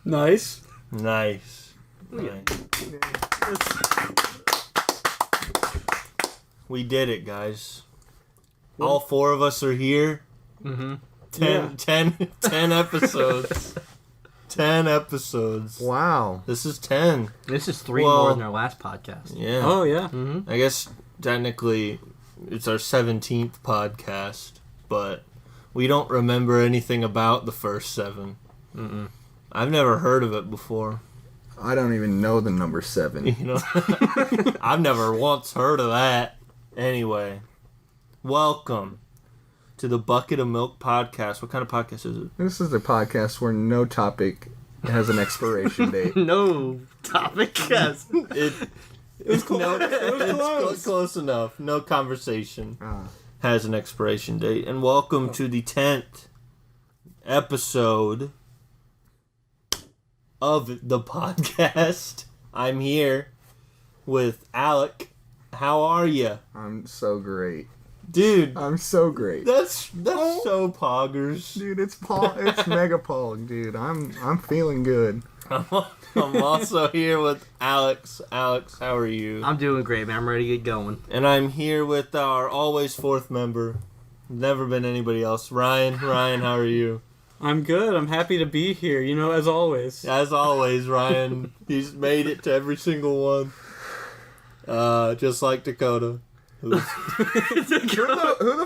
Nice. Nice. We did it, guys. All four of us are here. Mm-hmm. 10 episodes. 10 episodes. Wow. This is 10. This is 3 Well, more than our last podcast. Yeah. Oh, yeah. Mm-hmm. I guess technically it's our 17th podcast, but we don't remember anything about the first 7. Mm-mm. I've never heard of it before. I don't even know the number 7. You know, I've never once heard of that. Anyway, welcome to the Bucket of Milk podcast. What kind of podcast is it? This is a podcast where no topic has an expiration date. No topic, yes. It's close enough. No conversation has an expiration date. And welcome to the 10th episode of the podcast. I'm here with Alec. How are you? I'm so great. Dude, I'm so great. that's so poggers. Dude, it's mega pog, dude. I'm feeling good. I'm also here with Alex. Alex, how are you? I'm doing great, man. I'm ready to get going. And I'm here with our always fourth member. Never been anybody else. Ryan. Ryan, how are you? I'm good. I'm happy to be here, as always. As always, Ryan. He's made it to every single one. Just like Dakota. Who the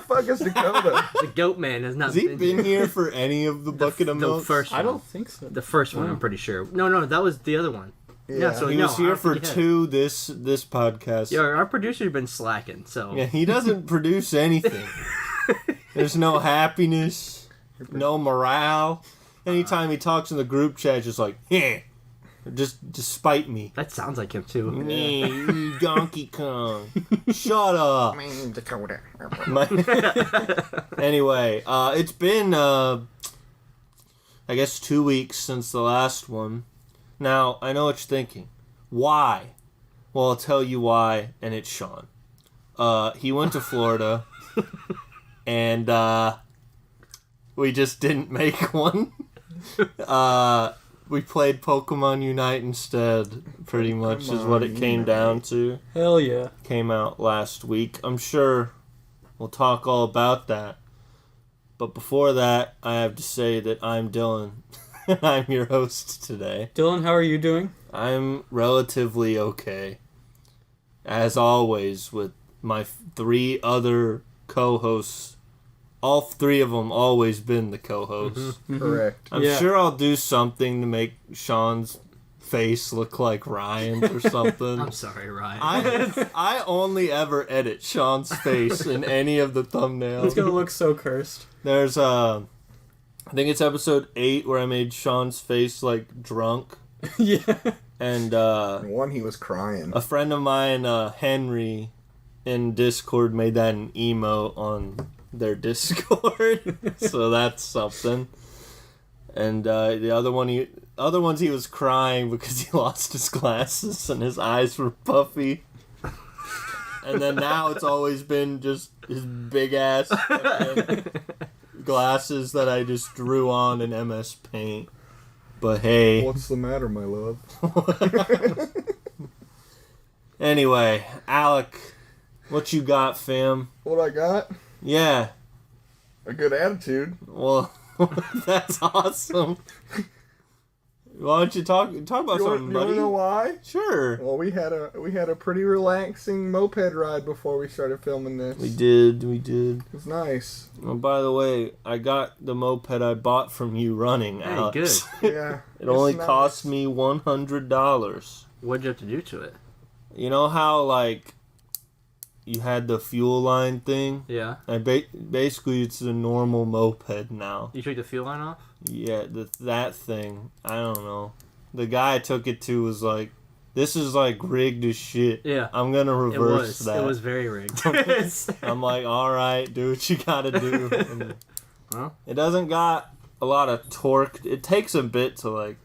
fuck is Dakota? The goat man has not Has he been here for any of the Bucket of Milk? The first one. I don't think so. The first one, I'm pretty sure. No, that was the other one. Yeah. So He was here for 2 this podcast. Yeah, our producer's been slacking, so... Yeah, he doesn't produce anything. There's no happiness, no morale. Anytime he talks in the group chat, it's just like, just spite me. That sounds like him, too. Me, you Donkey Kong. Shut up. Dakota. Anyway, it's been, I guess 2 weeks since the last one. Now, I know what you're thinking. Why? Well, I'll tell you why, and it's Sean. He went to Florida, and we just didn't make one. We played Pokemon Unite instead, pretty much is what it came down to. Hell yeah. Came out last week. I'm sure we'll talk all about that. But before that, I have to say that I'm Dylan, and I'm your host today. Dylan, how are you doing? I'm relatively okay. As always, with my 3 other co-hosts. All 3 of them always been the co-hosts. Mm-hmm. Correct. I'm sure I'll do something to make Sean's face look like Ryan's or something. I'm sorry, Ryan. I only ever edit Sean's face in any of the thumbnails. It's gonna look so cursed. There's I think it's episode 8 where I made Sean's face like drunk. Yeah. And One, he was crying. a friend of mine, Henry, in Discord made that an emote on their Discord. So that's something. And the other ones he was crying because he lost his glasses and his eyes were puffy. And then now it's always been just his big ass glasses that I just drew on in MS Paint. But hey. What's the matter, my love? Anyway, Alec, what you got, fam? What I got? Yeah. A good attitude. Well, that's awesome. Why don't you talk about something, You buddy? wanna know why? Sure. Well, we had a pretty relaxing moped ride before we started filming this. We did. It was nice. Oh, by the way, I got the moped I bought from you running, Hey, Alex. good. Yeah. It only nice. cost me $100. What'd you have to do to it? You know how, like, you had the fuel line thing? Yeah. Basically, it's a normal moped now. You took the fuel line off? Yeah, that thing. I don't know. The guy I took it to was like, this is like rigged as shit. Yeah. I'm gonna reverse that. It was very rigged. I'm like, alright, do what you gotta do. And Well. it doesn't got a lot of torque. It takes a bit to like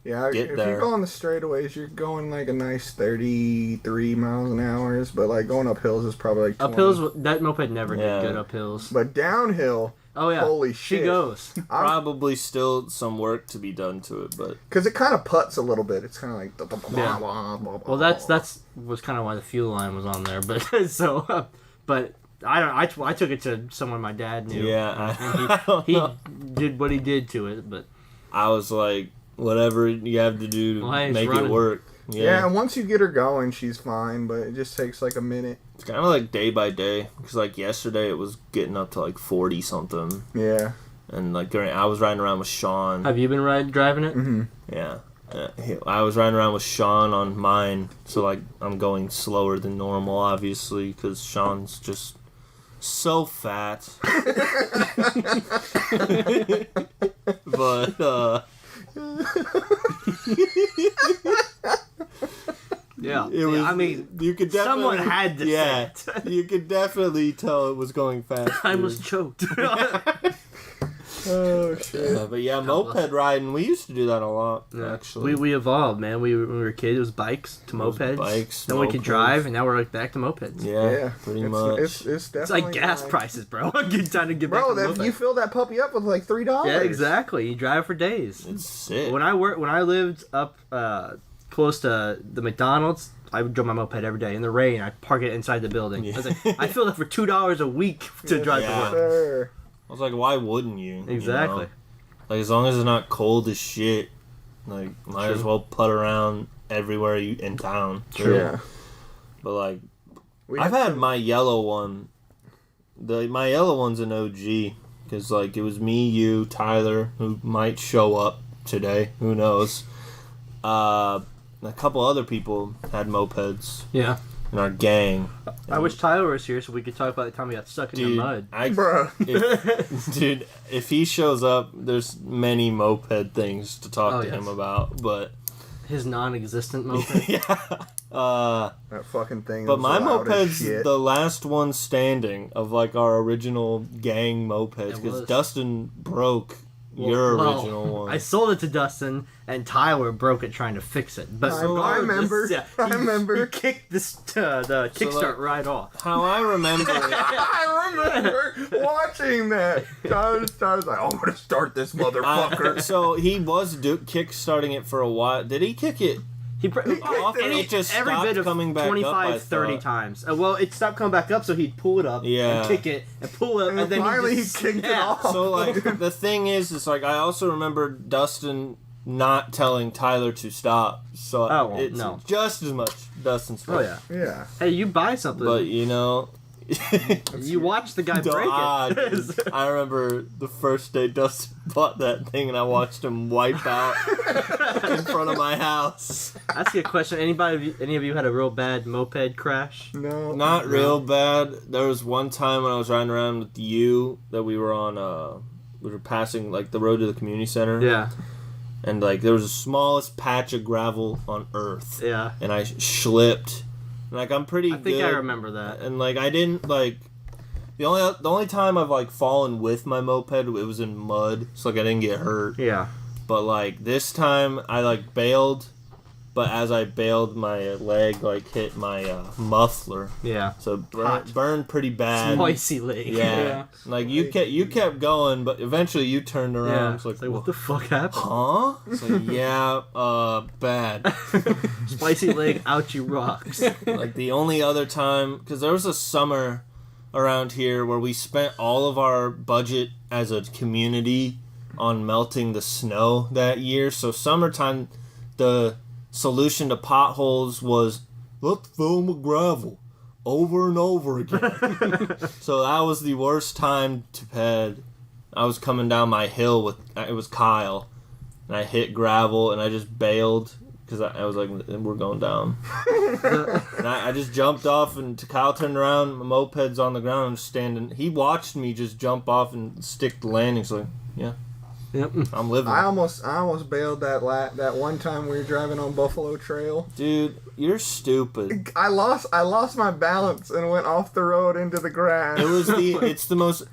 Yeah, get if there. you go on the straightaways, you're going like a nice 33 miles an hour, but like going up hills is probably like 20. Uphills, that moped never Yeah. did good up hills. But downhill, Oh yeah. Holy She shit. goes. Probably still some work to be done to it, but Because it kind of putts a little bit. It's kind of like... Yeah. Well, that's was kind of why the fuel line was on there, but so, but I don't. I took it to someone my dad knew. yeah, And I don't he know. did what he did to it, but I was like, whatever you have to do to Well, hey, it's make running. it work. Yeah, and once you get her going, she's fine, but it just takes like a minute. It's kind of like day by day, because like yesterday it was getting up to like 40 something, Yeah. and like I was riding around with Sean. have you been driving it? Mm-hmm. Yeah. I was riding around with Sean on mine, so like I'm going slower than normal, obviously, because Sean's just so fat. But Yeah. it was. I mean, you could definitely. someone had to Yeah, say it. you could definitely tell it was going fast. I almost choked. Oh, shit. But yeah, moped riding. We used to do that a lot, actually. we evolved, man. When we were kids, it was bikes to was mopeds. bikes, Then we could mopeds. drive, and now we're like back to mopeds. Yeah, pretty much. It's It's definitely like gas nice. prices, bro. Good time to get back Bro, to that, moped. you fill that puppy up with like $3. Yeah, exactly. You drive for days. It's sick. When I lived up close to the McDonald's, I would drive my moped every day in the rain. I'd park it inside the building. Yeah. I was like, I filled up for $2 a week to Yes, drive Yeah. to work. sir. I was like, why wouldn't you? Exactly. You know? Like, as long as it's not cold as shit, like, might as True. well putt around everywhere in town. True. Yeah. But, like, We I've had had my yellow one. My yellow one's an OG. Because, like, it was me, you, Tyler, who might show up today. Who knows? A couple other people had mopeds Yeah. in our gang. I wish Tyler was here so we could talk about the time we got stuck in the Dude, mud. Bruh. if he shows up, there's many moped things to talk Oh, to yes. him about. But His non-existent moped. yeah, That fucking thing. but was my loud as moped's shit. the last one standing of like our original gang mopeds It because was. Dustin broke your Well, original one. I sold it to Dustin, and Tyler broke it trying to fix it. But I regardless, remember. yeah, I he- remember. He kicked this the kickstart like- right off. How I remember it. I remember watching that. Tyler's like, I'm gonna start this motherfucker. So he was kick-starting it for a while. Did he kick it? He Off and it just every stopped bit of coming back up, 25, I 30 thought. times. Well, it stopped coming back up, so he'd pull it up Yeah. and kick it and pull it up, And and then finally he just he kicked it snapped. off. So like the thing is like I also remember Dustin not telling Tyler to stop. So Oh, well, it's no. just as much Dustin's fault. Oh yeah. Yeah. Hey, you buy something, But you know, you watch the guy the break odds. it. I remember the first day Dustin bought that thing and I watched him wipe out in front of my house. Ask you a question. Any of you had a real bad moped crash? No. Not real bad. There was one time when I was riding around with you that we were on we were passing like the road to the community center. Yeah. And like there was the smallest patch of gravel on earth. Yeah. And I slipped. Like I'm pretty I think good. I remember that. And like I didn't like the only time I've like fallen with my moped it was in mud, so like I didn't get hurt. Yeah. But like this time I like bailed, but as I bailed my leg like hit my muffler, Yeah. so Hot. burned pretty bad. Spicy leg. Yeah. Like you kept going, but eventually you turned around. Yeah. It's like, It's like, what the fuck happened? huh? It's like, yeah, bad. Spicy leg, out you rocks. Like the only other time, because there was a summer around here where we spent all of our budget as a community on melting the snow that year. So summertime, the solution to potholes was let's fill them with gravel over and over again. So that was the worst time to ped. I was coming down my hill with it was Kyle, and I hit gravel and I just bailed because I was like, we're going down. And I just jumped off, and Kyle turned around. My moped's on the ground. I'm just standing. He watched me just jump off and stick the landing. So, yeah, Yep. I'm living. I almost bailed that one time we were driving on Buffalo Trail. Dude, you're stupid. I lost my balance and went off the road into the grass. It's the most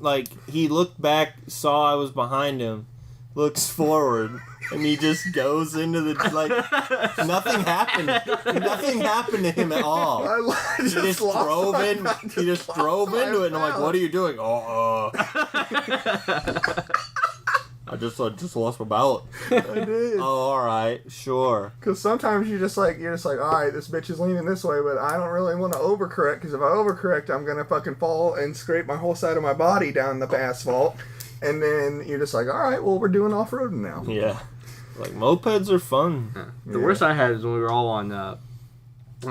like, he looked back, saw I was behind him, looks forward, and he just goes into the like nothing happened. Nothing happened to him at all. He just drove in. He just drove into it, and I'm like, "What are you doing?" I just lost my ballot. I did. Oh, all right, sure. Because sometimes you're just like, all right, this bitch is leaning this way, but I don't really want to overcorrect, because if I overcorrect, I'm gonna fucking fall and scrape my whole side of my body down the asphalt. And then you're just like, all right, well, we're doing off-roading now. Yeah, like mopeds are fun. The worst I had is when we were all on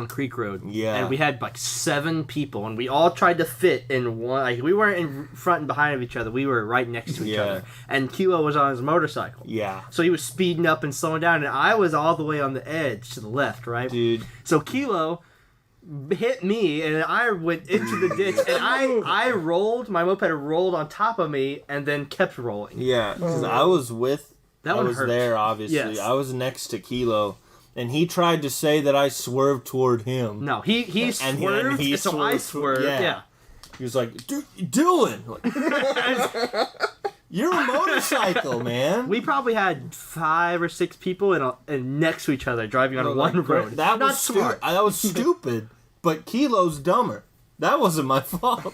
Creek Road. Yeah. And we had like 7 people, and we all tried to fit in one. Like, we weren't in front and behind of each other. We were right next to each other. And Kilo was on his motorcycle. Yeah. So he was speeding up and slowing down, and I was all the way on the edge to the left, right? Dude. So Kilo hit me, and I went into the ditch, and I rolled. My moped rolled on top of me, and then kept rolling. Yeah, because I was with. That I one was hurt. there, obviously. Yes. I was next to Kilo. And he tried to say that I swerved toward him. No, he swerved, and he so I swerved, swerved. Yeah. He was like, "Dude, Dylan, like, you're a motorcycle, man." We probably had 5 or 6 people and next to each other driving on one road. That Not was smart. That was stupid. But Kilo's dumber. That wasn't my fault.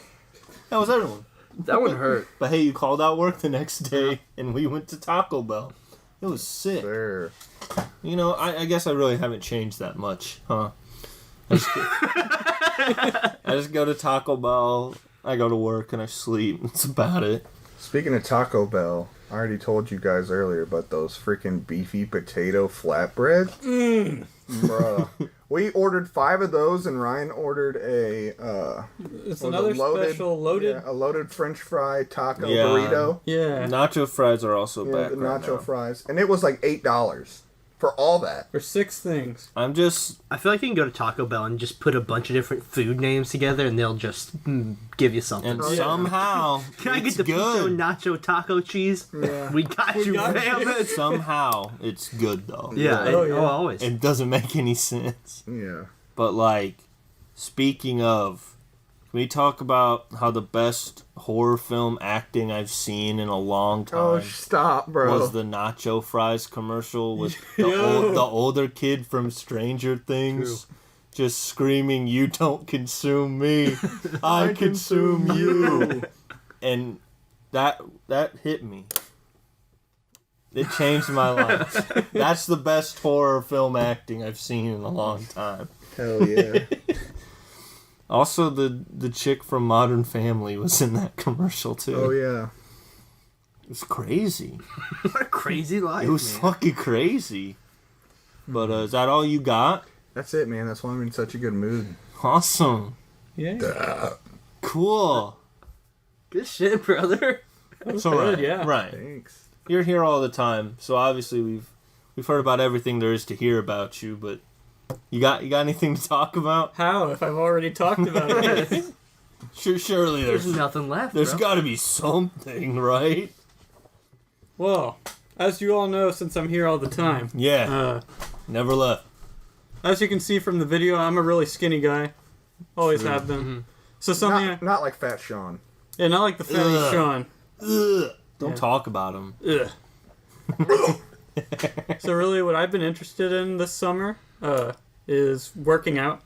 That was everyone. That one hurt. But hey, you called out work the next day, and we went to Taco Bell. It was sick. There. You know, I guess I really haven't changed that much, huh? I just go to Taco Bell, I go to work, and I sleep. That's about it. Speaking of Taco Bell, I already told you guys earlier, but those freaking beefy potato flatbread. Bruh. We ordered 5 of those, and Ryan ordered It's another special loaded. a loaded French fry taco Yeah. burrito. Yeah. Nacho fries are also Yeah, back the right nacho now. fries, and it was like $8 for all that. For 6 things. I'm just... I feel like you can go to Taco Bell and just put a bunch of different food names together, and they'll just give you something. And somehow, Can I it's get the pico good. nacho taco cheese? Yeah. We got you, got fam. Somehow, it's good, though. Yeah, Oh, yeah. always. It doesn't make any sense. Yeah. But, like, speaking of, can we talk about how the best horror film acting I've seen in a long time Oh, stop, bro. was the nacho fries commercial with the, Yo. the older kid from Stranger Things just screaming, "You don't consume me, I consume you." And that hit me. It changed my life. That's the best horror film acting I've seen in a long time. Hell yeah. Also, the chick from Modern Family was in that commercial too. Oh yeah. It was crazy. What a crazy life, It was man. fucking crazy. But is that all you got? That's it, man. That's why I'm in such a good mood. Awesome. Yeah. Cool. Good shit, brother. So good, right, yeah. right. Thanks. You're here all the time, so obviously we've heard about everything there is to hear about you. But you got anything to talk about? How? If I've already talked about it. Surely There's there's nothing left, there's bro. got to be something, right? Well, as you all know, since I'm here all the time, Yeah. Never left. as you can see from the video, I'm a really skinny guy. Always have been. So something, Not like Fat Sean. yeah, not like the fatty Ugh. Sean. Ugh. Don't Yeah. talk about him. Ugh. So really, what I've been interested in this summer is working out.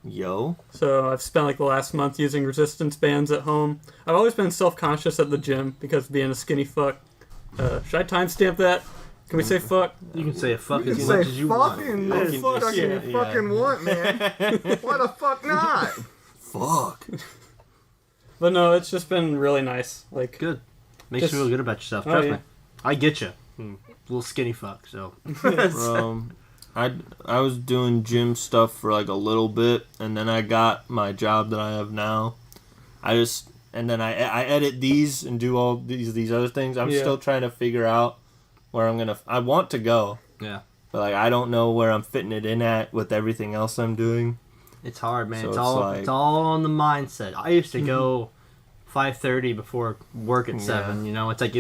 Yo. So I've spent like the last month using resistance bands at home. I've always been self-conscious at the gym because of being a skinny fuck. Should I timestamp that? Can we say fuck? You can say a fuck You as can much say as you want. fucking Yeah, as fuck fucking yeah. you fucking want, man. Why the fuck not? Fuck. But no, it's just been really nice. Like, Good. Makes Just- you feel good about yourself. Oh, Trust yeah. me. I get you. Little skinny fuck, so. I was doing gym stuff for like a little bit, and then I got my job that I have now. And then I edit these and do all these other things. I'm Yeah. still trying to figure out where I want to go, Yeah. but like I don't know where I'm fitting it in at with everything else I'm doing. It's hard, man. So it's it's all like- it's all on the mindset. I used to go 5:30 before work at 7. You know, it's like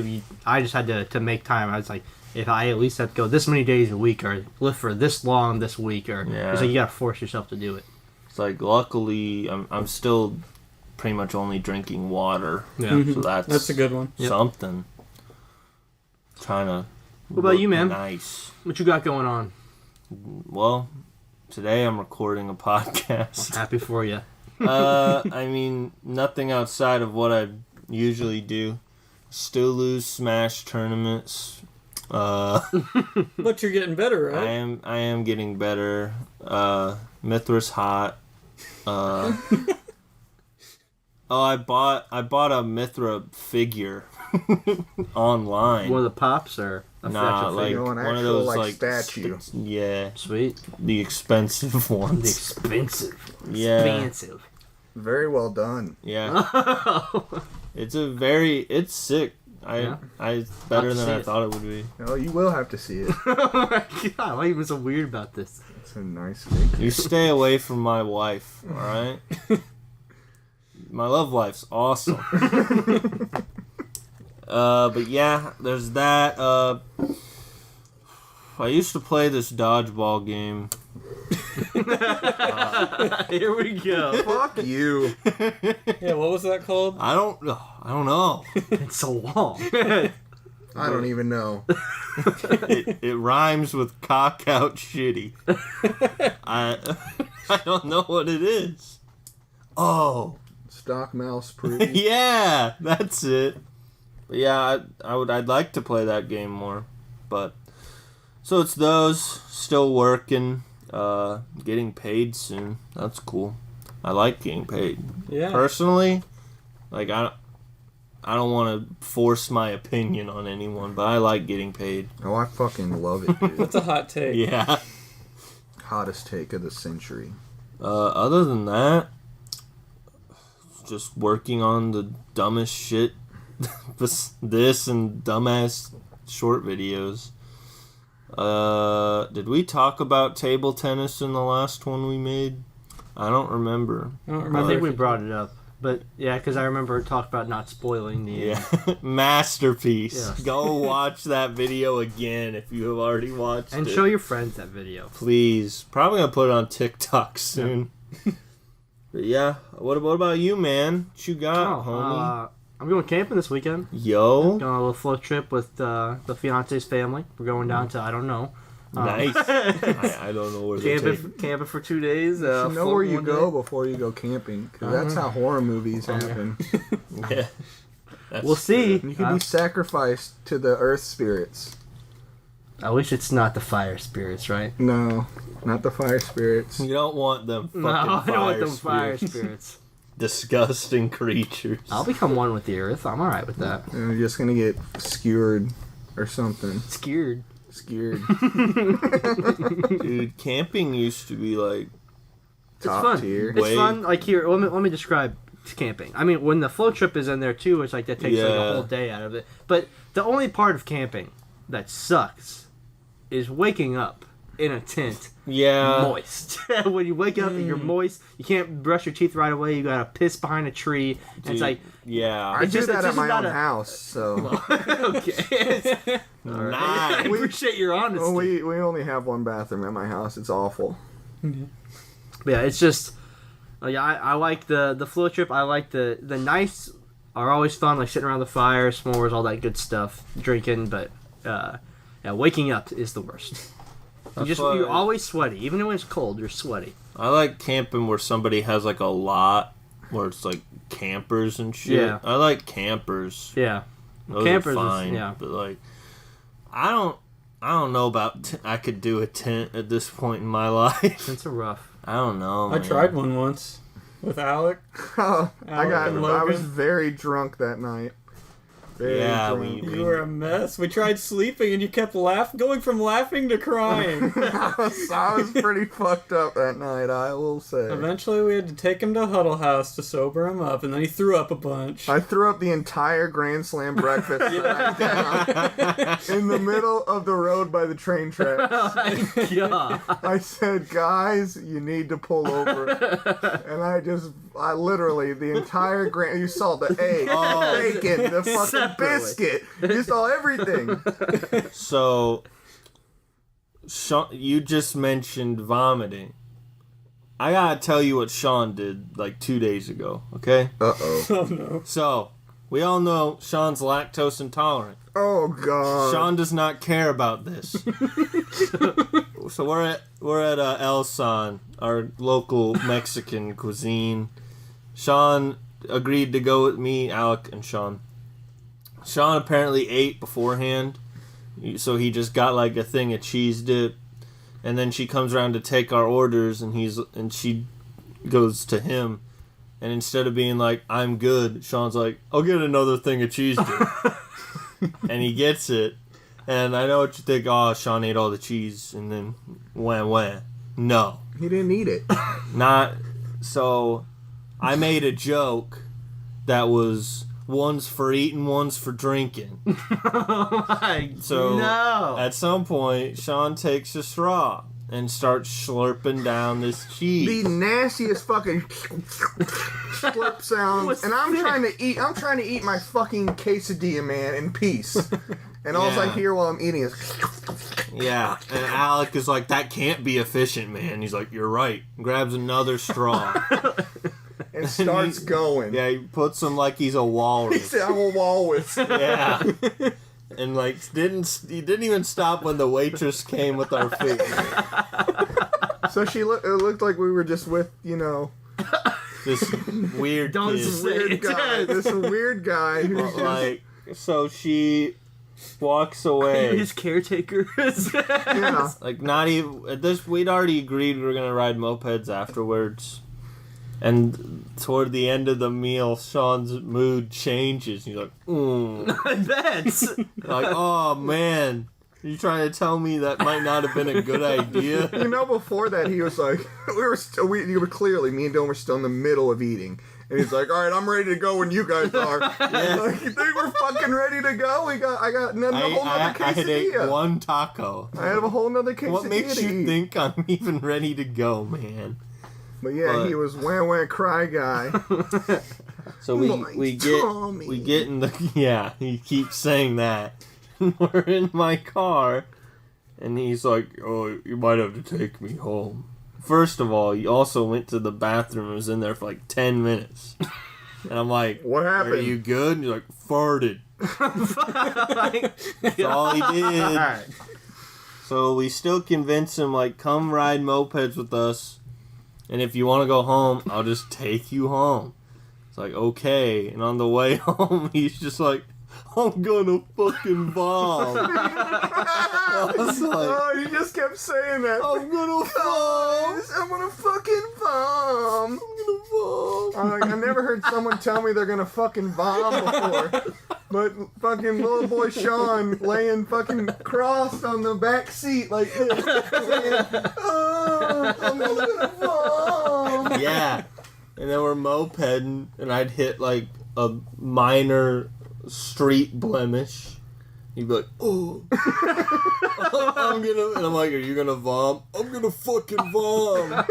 I just had to make time. I was like, if I at least have to go this many days a week, or lift for this long this week, or Yeah. it's like you gotta force yourself to do it. It's like luckily I'm still pretty much only drinking water, Yeah. Mhm. so that's that's a good one. Yep. something. Trying to What about you, man? Nice. What you got going on? Well, today I'm recording a podcast. Happy for you. I mean, nothing outside of what I usually do. Still lose Smash tournaments. But you're getting better, I right? am getting better. Mithra's hot. I bought a Mithra figure online. One of the pops or a Nah, actual like figure? an one of actual, those like, like statue. yeah, Sweet. the expensive The ones. expensive. Yeah. Expensive. Very well done. Yeah, it's sick. Yeah. It's better Love to than see I it. thought it would be. Oh, you will have to see it. Oh my god, why are you being so weird about this? It's a nice figure. You stay away from my wife, all right? My love life's awesome. But yeah, there's that. I used to play this dodgeball game. Here we go. Fuck you. Yeah, what was that called? I don't know. It's so long. I don't even know. It rhymes with cock out shitty. I don't know what it is. Oh, Stock mouse proof. yeah, that's it. But yeah, I'd like to play that game more, but so it's those still working, getting paid soon. That's cool. I like getting paid. Yeah. Personally, like I don't want to force my opinion on anyone, but I like getting paid. Oh, I fucking love it, dude. That's a hot take. Yeah. Hottest take of the century. Other than that, just working on the dumbest shit. this and dumbass short videos. Did we talk about table tennis in the last one we made? I don't remember. I don't I remember. think if we you- brought it up. But yeah, because I remember talk about not spoiling the Yeah. Masterpiece. Yes. Go watch that video again if you have already watched and it. show your friends that video. Please. Probably gonna put it on TikTok soon. But yeah, what about you, man? What you got, homie? I'm going camping this weekend. Yo, Going on a little float trip with the fiance's family. We're going down to, I don't know. nice. I don't know where to take. Camping for 2 days. You know floating where you one go day. before you go camping, because that's how horror movies happen. Yeah. That's We'll see. You can be sacrificed to the earth spirits. I wish it's not the fire spirits, right? No, not the fire spirits. You don't want them fucking No, I don't want them spirits. fire spirits. Disgusting creatures. I'll become one with the earth. I'm alright with that. You're just gonna get skewered or something. Scared. Skewered. Dude, camping used to be like It's Top fun. tier. It's Way- fun. Like here, let me describe camping. I mean, when the float trip is in there too, it's like that takes like Yeah. a whole day out of it. But the only part of camping that sucks is waking up in a tent moist. When you wake up and you're moist, you can't brush your teeth right away. You gotta piss behind a tree. And dude, it's like, yeah. I It's do just- that it's at just my not own a- house, so. okay. I Nice. appreciate your honesty. Well, we only have one bathroom at my house. It's awful. But yeah, it's just I like the float trip. I like the nights are always fun, like sitting around the fire, s'mores, all that good stuff, drinking. But yeah, waking up is the worst. why- You're always sweaty, even when it's cold. You're sweaty. I like camping where somebody has like a lot where it's like campers and shit. Yeah. I like campers. Yeah, Those Campers is- are fine. yeah. But like, I don't know about. I could do a tent at this point in my life. it's a rough. I don't know. I man. tried one once with Alec. I and was Logan. very drunk that night. Very Yeah, drunk. You were a mess. We tried sleeping and you kept going from laughing to crying. I was pretty fucked up that night, I will say. Eventually, we had to take him to Huddle House to sober him up, and then he threw up a bunch. I threw up the entire Grand Slam breakfast right down in the middle of the road by the train tracks. Yeah. I said, guys, you need to pull over. And I literally, the entire Grand, you saw the egg, the bacon, the fucking Separately. biscuit. You saw everything. So, Sean, you just mentioned vomiting. I gotta tell you what Sean did like 2 days ago. Okay. Uh-oh. Oh no. So, we all know Sean's lactose intolerant. Oh God. Sean does not care about this. So we're at El San, our local Mexican cuisine. Sean agreed to go with me, Alec, and Sean. Sean apparently ate beforehand, so he just got like a thing of cheese dip, and then she comes around to take our orders, and she goes to him, and instead of being like, I'm good, Sean's like, I'll get another thing of cheese dip. And he gets it, and I know what you think, oh, Sean ate all the cheese, and then wah. No. He didn't eat it. Not, so I made a joke that was, one's for eating, one's for drinking. So no. at some point, Sean takes a straw and starts slurping down this cheese. The nastiest fucking slurp sounds, and I'm trying to eat my fucking quesadilla, man, in peace. And all I Yeah. hear while I'm eating is Yeah, and Alec is like, that can't be efficient, man. He's like, you're right. Grabs another straw. and starts going. Yeah, he puts him like he's a He walrus. said, "I'm a walrus." Yeah. And like he didn't even stop when the waitress came with our food. So it looked like we were just with, This weird Don't kid. say weird it. guy. This weird guy who's just, Like, so she walks away. His caretaker. yeah. Like, not even at this. We'd already agreed we were gonna ride mopeds afterwards. And toward the end of the meal, Sean's mood changes. He's like, I bet. like, oh man, you trying to tell me that might not have been a good idea? Before that, he was like, you were clearly, me and Dylan were still in the middle of eating. And he's like, all right, I'm ready to go when you guys are. Like, you think we're fucking ready to go? I got a whole nother I had ate quesadilla. one taco. I have a whole nother quesadilla What makes to you eat. think I'm even ready to go, man? But yeah, But- he was wah cry guy. So My we Tommy. get in the yeah. He keeps saying that. We're in my car, and he's like, "Oh, you might have to take me home." First of all, he also went to the bathroom and was in there for like 10 minutes. And I'm like, What happened? Are you good? And he's like, farted. That's all he did. Alright. So we still convince him, like, come ride mopeds with us. And if you want to go home, I'll just take you home. It's like, okay. And on the way home, he's just like, I'm gonna fucking bomb. I was like, Oh, he just kept saying that. I'm gonna bomb. Guys, I'm gonna fucking bomb. I'm like, I never heard someone tell me they're gonna fucking bomb before. But fucking little boy Sean laying fucking crossed on the back seat like this. Saying, oh, I'm gonna bomb. Yeah. And then we're mopeding, and I'd hit, like, a minor street blemish. He'd be like, oh. And I'm like, are you gonna vom? I'm gonna fucking vom.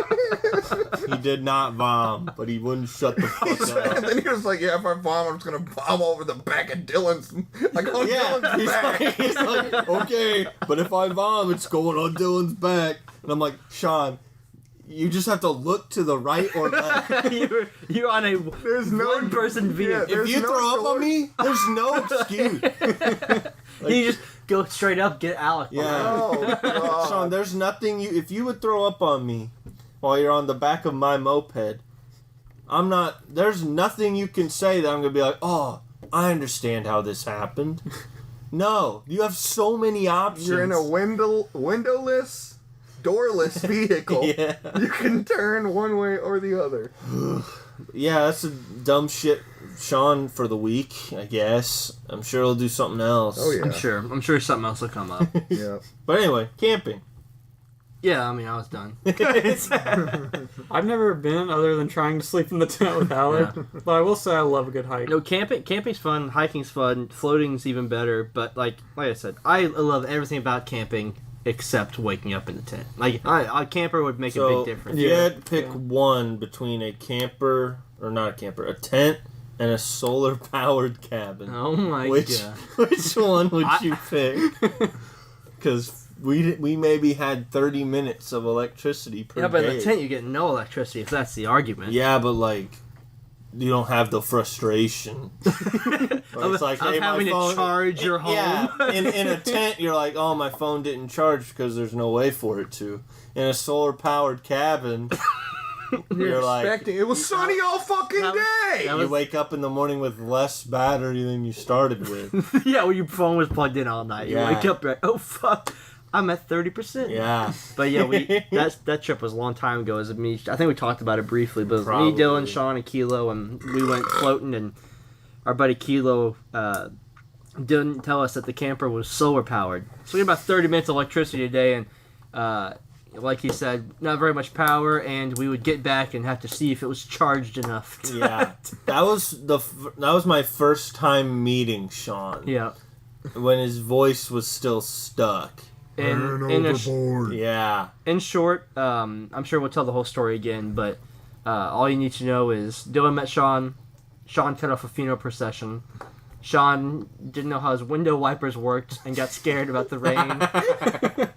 He did not vom, but he wouldn't shut the fuck And up. then he was like, yeah, if I bomb, I'm just gonna bomb over the back of Dylan's. Like, on Yeah, Dylan's back. he's like, okay, but if I vom, it's going on Dylan's back. And I'm like, Sean, you just have to look to the right or left. You're on a There's no one-person vehicle. There's If you no throw up door. on me, there's no excuse. You just go straight up, get Alec. Yeah. Oh, God. Sean, there's nothing if you would throw up on me while you're on the back of my moped, there's nothing you can say that I'm going to be like, oh, I understand how this happened. No, you have so many options. You're in a windowless, doorless vehicle. Yeah. You can turn one way or the other. Yeah, that's a dumb shit Sean for the week, I guess. I'm sure he'll do something else. Oh, yeah. I'm sure something else will come up. Yeah. But anyway, camping. Yeah, I mean, I was done. I've never been other than trying to sleep in the tent with Alec, but I will say I love a good hike. No, camping's fun, hiking's fun, floating's even better, but like I said, I love everything about camping except waking up in the tent. Like, a camper would make a So, big difference. if you Yeah. had to pick one between a camper, or not a camper, a tent and a solar-powered cabin, Oh my which god. which one would you pick? Because we maybe had 30 minutes of electricity per Yeah, but in day. the tent you get no electricity if that's the argument. Yeah, but like you don't have the frustration. It's like, of hey, my having phone, to charge your home. Yeah, in a tent, you're like, oh, my phone didn't charge because there's no way for it to. In a solar-powered cabin, you're like, Expecting it was sunny all fucking day. that you wake up in the morning with less battery than you started with. Yeah, when your phone was plugged in all night, you Yeah. wake up, you're like, oh fuck, I'm at 30%. Yeah. But yeah, that trip was a long time ago. It was me. I think we talked about it briefly, but it was me, Probably. Dylan, Sean, and Kilo, and we went floating. And our buddy Kilo didn't tell us that the camper was solar powered. So we had about 30 minutes of electricity a day, and like he said, not very much power. And we would get back and have to see if it was charged enough. Yeah. That was my first time meeting Sean. Yeah. When his voice was still stuck. Yeah. In short, I'm sure we'll tell the whole story again, but all you need to know is Dylan met Sean. Sean cut off a funeral procession. Sean didn't know how his window wipers worked and got scared about the rain.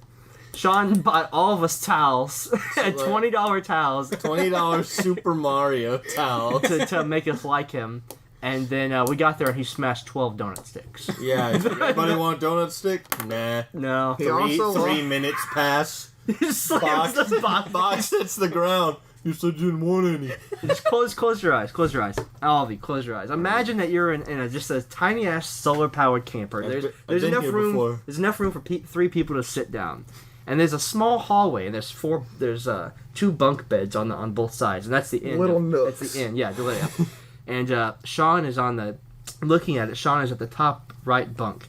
Sean bought all of us towels, $20 towels, $20 Super Mario towel. to make us like him. And then we got there and he smashed 12 donut sticks. Yeah. Anybody want a donut stick? Nah. No. He also 3 minutes pass. He slams the box. Box hits the ground. You said you didn't want any. Just close your eyes. Close your eyes. All of you, close your eyes. Imagine that you're in just a tiny ass solar powered camper. There's been enough here room. before. There's enough room for 3 people to sit down, and there's a small hallway, and there's 2 bunk beds on both sides, and that's the end. Little nooks. That's the end. Yeah, the layout. And Sean is looking at it. Sean is at the top right bunk,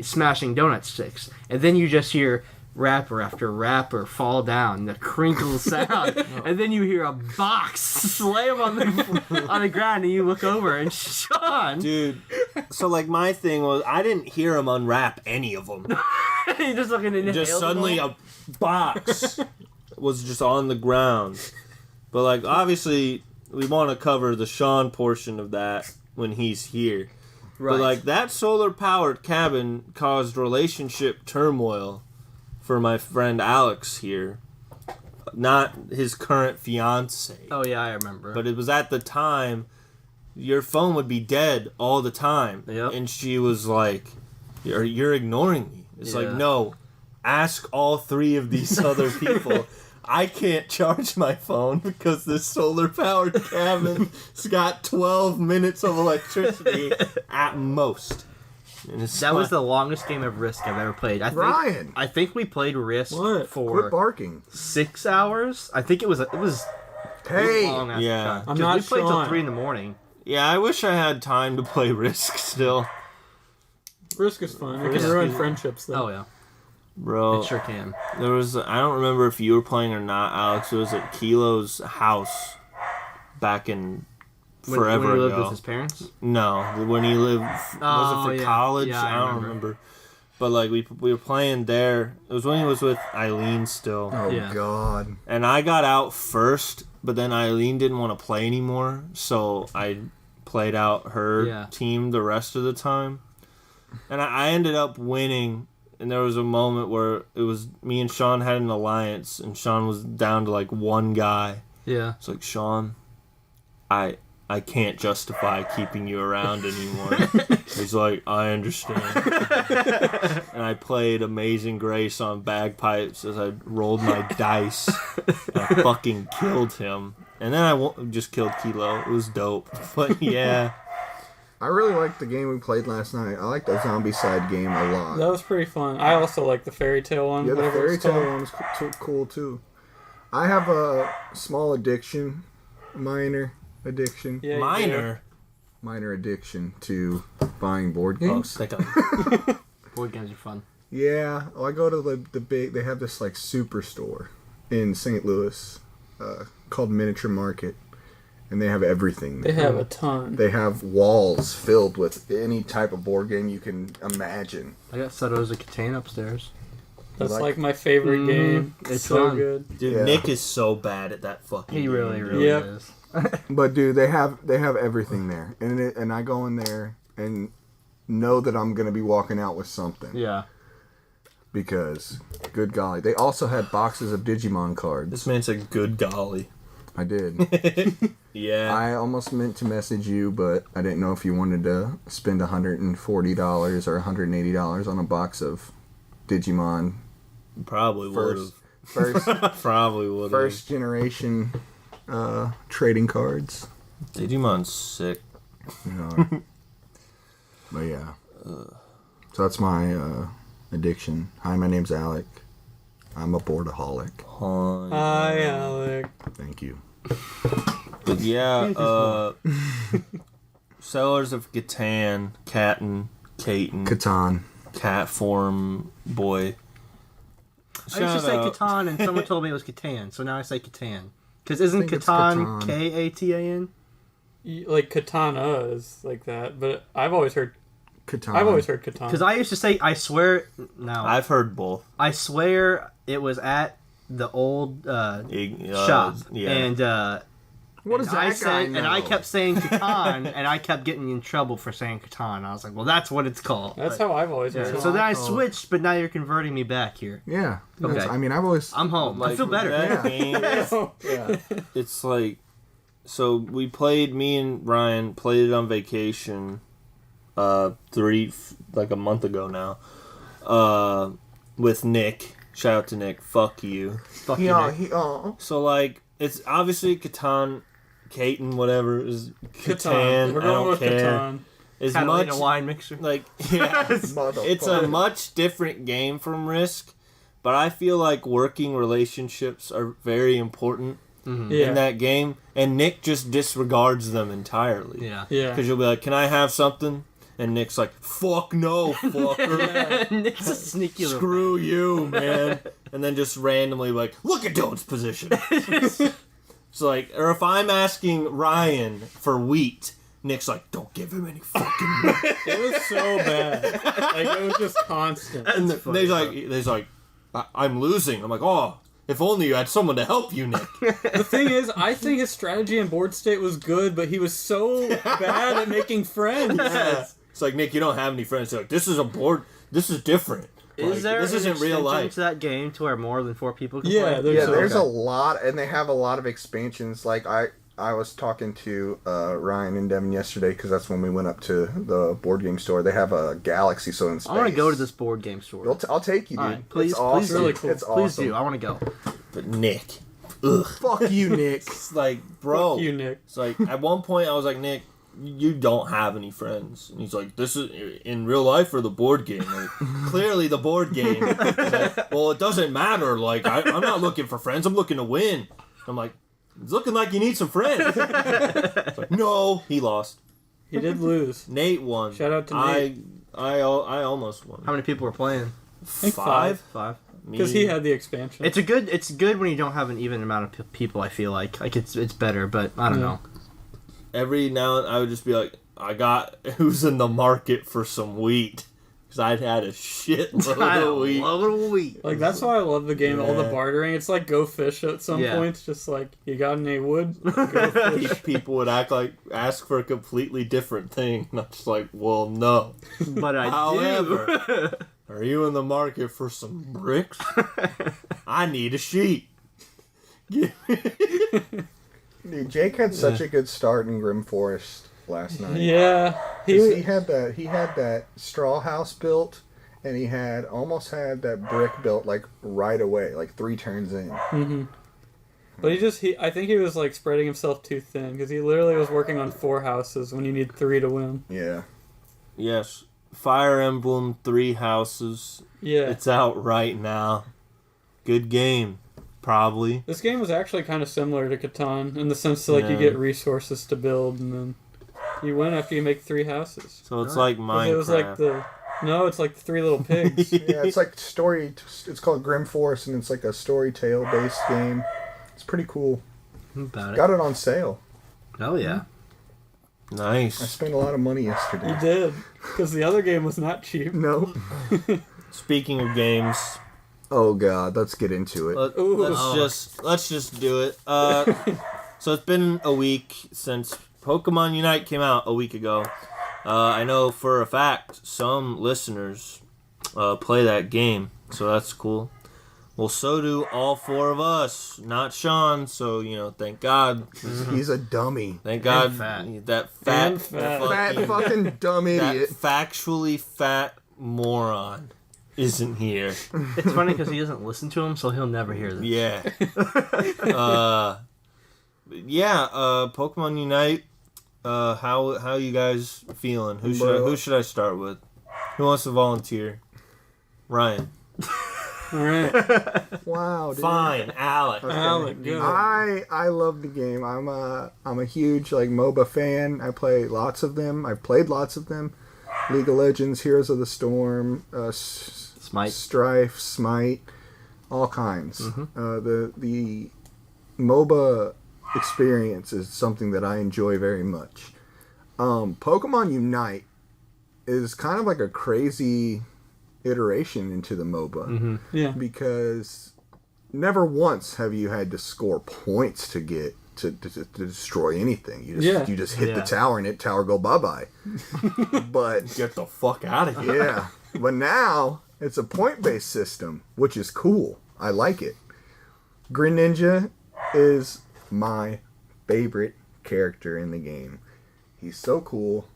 smashing donut sticks, and then you just hear wrapper after wrapper fall down, the crinkle sound, and then you hear a box slam on the ground, and you look over, and Sean, Dude, so like my thing was, I didn't hear him unwrap any of them. he's just looking in Just suddenly a box was just on the ground. But like obviously we want to cover the Sean portion of that when he's here. right. But like that solar powered cabin caused relationship turmoil for my friend Alex here. Not his current fiance. Oh yeah, I remember. But it was at the time your phone would be dead all the time. Yep. And she was like, you're ignoring me. It's like, Yeah. no, ask all 3 of these other people. I can't charge my phone because this solar powered cabin's got 12 minutes of electricity at most. And it's that was like- the longest game of Risk I've ever played. Ryan. I think we played Risk What? for Quit barking. 6 hours. I think it was Hey. long after Yeah. time. I'm 'Cause not we played till Sean. 3 in the morning. Yeah, I wish I had time to play Risk still. Risk is fun. It Risk can ruin is- friendships, though. Oh yeah, Bro, it sure can. there was, I don't remember if you were playing or not, Alex. It was at Kilo's house back in forever when he lived ago. with his parents. No, when he lived, was Oh, it for yeah. college? Yeah, I I don't remember. But like we were playing there. It was when he was with Eileen still, Oh Yeah. God. and I got out first. But then Eileen didn't want to play anymore, so I played out her Yeah. team the rest of the time, and I ended up winning. And there was a moment where it was me and Sean had an alliance, and Sean was down to like 1 guy. Yeah. It's like, Sean, I can't justify keeping you around anymore. He's like, I understand. And I played Amazing Grace on bagpipes as I rolled my dice. And I fucking killed him. And then I just killed Kilo. It was dope. But yeah. I really liked the game we played last night. I like the zombie side game a lot. That was pretty fun. I also like the fairy tale one. Yeah, the whatever fairy it's tale called. one was cool too. I have a small addiction, minor addiction, Yeah, you Minor. minor addiction to buying board Oh, games. thank God. Board games are fun. Yeah, well, I go to the big. They have this like superstore in St. Louis called Miniature Market, and they have everything. They have a ton. They have walls filled with any type of board game you can imagine. I got Settlers of Catan upstairs. That's like- like my favorite game. It's so fun. good. Dude, Yeah. Nick is so bad at that fucking He game, really, dude. really Yep. is. But dude, they have everything there, and I go in there and know that I'm gonna be walking out with something Yeah. because, good golly, they also had boxes of Digimon cards. This man said, good golly. I did. Yeah. I almost meant to message you, but I didn't know if you wanted to spend $140 or $180 on a box of Digimon Probably would have. first Probably would have. first generation trading cards. Digimon's sick. Yeah. But yeah. So that's my addiction. Hi, my name's Alec. I'm a boardaholic. Hi, Alec. Thank you. But yeah, Sellers of Catan, Catan. cat form boy. I used to say Shout out. Catan, and someone told me it was Catan, so now I say Catan. Because isn't think it's Catan Catan. K-A-T-A-N? Like katana is like that, but I've always heard Catan. katana. Because I used to say, I swear, no, I've heard both. I swear it was at the old shop, Yeah. and What does and I that guy said, know? and I kept saying Catan, and I kept getting in trouble for saying Catan. I was like, well, that's what it's called. That's But- how I've always yeah, heard it. so then I call it. switched, but now you're converting me back here. Yeah. Okay. That's- I mean, I've always. I'm home. I feel better. That Yeah. game, Yeah. it's like, so we played. Me and Ryan played it on vacation. Like a month ago now. With Nick. Shout out to Nick. Fuck you. Fuck you, Yeah, Nick. So like, it's obviously Catan, Caton, whatever is Catan. Catan. We're I going don't with care. Catan. As Catalina much wine mixer. like yeah, it's a Motherfucker. much different game from Risk, but I feel like working relationships are very important Yeah. in that game, and Nick just disregards them entirely. Yeah. Yeah. Because you'll be like, "Can I have something?" And Nick's like, "Fuck no, fucker." Nick's a sneaky little. Screw you, man. And then just randomly like, look at Dode's position. So like, or if I'm asking Ryan for wheat, Nick's like, don't give him any fucking wheat. It was so bad. Like it was just constant. And funny, there's like, I'm losing. I'm like, oh, if only you had someone to help you, Nick. The thing is, I think his strategy in board state was good, but he was so bad at making friends. Yeah. It's like, Nick, you don't have any friends. They're like, this is a board. This is different. Is Like, there this an isn't real extension life. to that game to where more than 4 people can Yeah, play? Yeah, So- there's okay. a lot, and they have a lot of expansions. Like I was talking to Ryan and Devin yesterday because that's when we went up to the board game store. They have a Galaxy, so in space. I want to go to this board game store. I'll take you, dude. All right, please, it's awesome. please Really cool. It's Please awesome. do. I want to go. But Nick, ugh. Fuck you, Nick. It's like, bro. Fuck you, Nick. It's like, at one point I was like, Nick, you don't have any friends. And he's like, this is in real life or the board game? Like, clearly the board game. He's like, well, it doesn't matter. Like, I'm not looking for friends. I'm looking to win. I'm like, it's looking like you need some friends. It's like, no, he lost. He did lose. Nate won. Shout out to Nate. I almost won. How many people were playing? think Five? 5. Because he had the expansion. It's good when you don't have an even amount of people. I feel like it's better, but I don't know. Every now and I would just be like, I got who's in the market for some wheat. Because I'd had a shitload of wheat. wheat. Like that's why I love the game. All the Yeah. bartering. It's like Go Fish at some Yeah. points. Just like you got any wood? Go fish. People would ask for a completely different thing. And I'm just like, well, no. But I However, are you in the market for some bricks? I need a sheet. Dude, Jake had such a good start in Grim Forest last night. Yeah, 'Cause he had that straw house built, and he almost had that brick built like right away, like 3 turns in. But I think he was like spreading himself too thin because he literally was working on 4 houses when you need 3 to win. Yeah. Yes. Fire Emblem 3 Houses. Yeah. It's out right now. Good game. Probably. This game was actually kind of similar to Catan in the sense that like you Yeah. get resources to build and then you win after you make 3 houses. So it's like 'Cause Minecraft. it was like it's like the 3 little pigs. Yeah, it's like story. It's called Grim Forest, and it's like a story tale based game. It's pretty cool. About it. Got it on sale. Oh yeah. I Nice. spent a lot of money You yesterday. did because the other game was not cheap. No. Speaking of games, Oh god, let's get into it. Ooh. let's just do it. So it's been a week since Pokemon Unite came out a week ago. I know for a fact some listeners play that game, so that's cool. Well, so do all 4 of us. Not Sean, so, thank God. He's a dummy. Thank God fat. that fat, And fat. Fat fucking dumb that idiot. factually fat moron isn't here. It's funny because he doesn't listen to him, so he'll never hear this. Yeah. Pokemon Unite. How you guys feeling? Who should I start with? Who wants to volunteer? Ryan. All right. Wow, dude. Fine, Alec. Alec, go. I love the game. I'm a huge MOBA fan. I play lots of them. I've played lots of them. League of Legends, Heroes of the Storm, Smite. Strife, Smite, all kinds. The MOBA experience is something that I enjoy very much. Pokemon Unite is kind of like a crazy iteration into the MOBA Yeah. because never once have you had to score points to get to destroy anything. You just hit the tower and hit tower go bye-bye. But Get the fuck out of here. yeah, but now it's a point-based system, which is cool. I like it. Greninja is my favorite character in the game. He's so cool.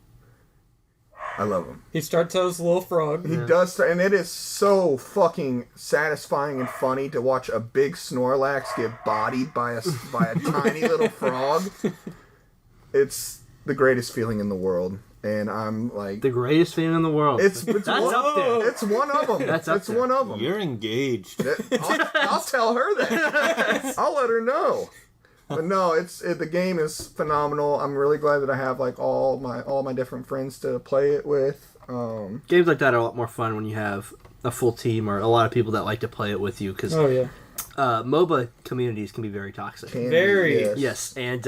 I love him. He starts out as a little frog. He does, and it is so fucking satisfying and funny to watch a big Snorlax get bodied by a tiny little frog. It's the greatest feeling in the world, and I'm like, The greatest feeling in the world. it's That's one, up there. It's one of them. That's up it's there. one of them. You're engaged. I'll tell her that. I'll let her know. But no, the game is phenomenal. I'm really glad that I have all my different friends to play it with. Games like that are a lot more fun when you have a full team or a lot of people that like to play it with you because Oh yeah. MOBA communities can be very toxic. Very. Yes, and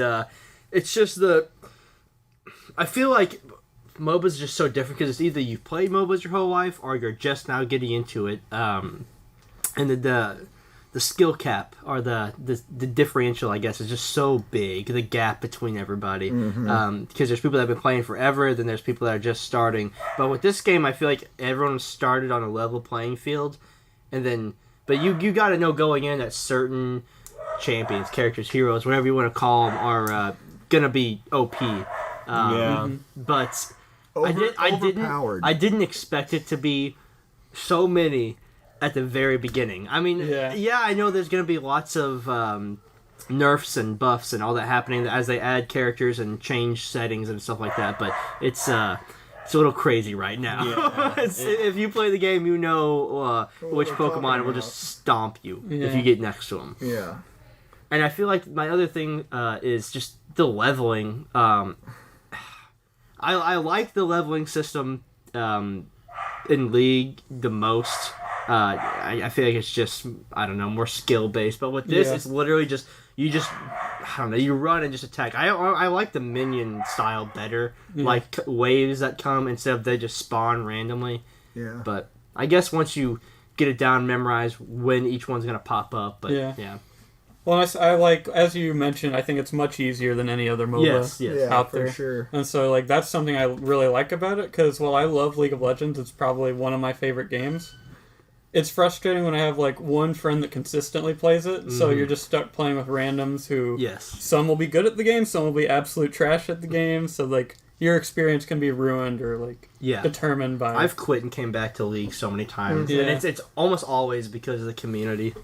it's just I feel like MOBAs is just so different because it's either you've played MOBAs your whole life or you're just now getting into it. And the skill cap or the differential, I guess, is just so big. The gap between everybody, because there's people that have been playing forever, then there's people that are just starting. But with this game, I feel like everyone started on a level playing field, but you got to know going in that certain champions, characters, heroes, whatever you want to call them, are gonna be OP. But Overpowered. I didn't expect it to be so many at the very beginning. I mean, Yeah. I know there's going to be lots of nerfs and buffs and all that happening as they add characters and change settings and stuff like that, but it's a little crazy right now. Yeah. If you play the game, you know which we're Pokemon talking will about. just stomp you if Yeah. you get next to them. Yeah. And I feel like my other thing is just the leveling. I like the leveling system in League the most. I feel like it's just, I don't know, more skill based. But with this, Yeah. it's literally just I don't know, you run and just attack. I like the minion style better, like waves that come instead of they just spawn randomly. Yeah. But I guess once you get it down, memorize when each one's gonna pop up. But Yeah. Well, I like, as you mentioned, I think it's much easier than any other MOBA Yes. Yeah, out for there. sure. And so, that's something I really like about it, because while I love League of Legends, it's probably one of my favorite games. It's frustrating when I have, one friend that consistently plays it, so you're just stuck playing with randoms who... Yes. Some will be good at the game, some will be absolute trash at the game, so, your experience can be ruined or, Yeah. determined by... I've quit and came back to League so many times, Yeah. and it's almost always because of the community.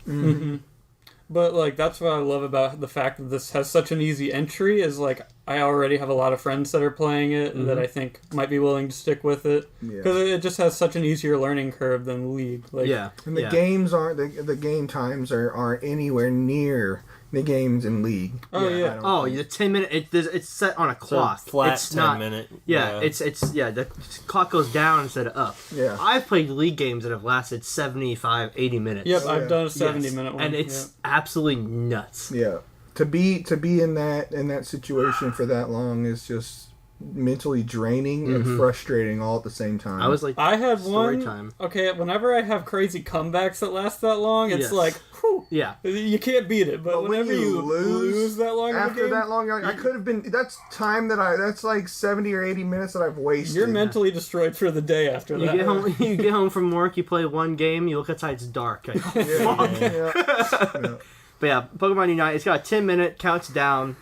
But, that's what I love about the fact that this has such an easy entry, is, I already have a lot of friends that are playing it that I think might be willing to stick with it. Yeah. Because it just has such an easier learning curve than League. Yeah, And the yeah. games aren't the game times aren't anywhere near the games in League. Oh, yeah. I don't Oh, think. the 10-minute. It's set on a clock. Flat it's 10 not, minute. Yeah, the clock goes down instead of up. Yeah. I've played League games that have lasted 75, 80 minutes. Yep, Oh, I've yeah. done a Yes. 70-minute one. and it's absolutely nuts. Yeah. To be in that situation for that long is just mentally draining and frustrating all at the same time. I was like, I had Story one... time. Okay, whenever I have crazy comebacks that last that long, it's Yes. whew, Yeah. You can't beat it, but But when whenever you you lose lose that long of a After game, that long, you're like, I could have been. That's time that's like 70 or 80 minutes that I've wasted. you're mentally destroyed for the day after You that. get home. You get home from work. You play one game. You look outside. It's dark. Like, oh, fuck. Yeah. But yeah, Pokemon Unite. It's got a 10-minute counts down.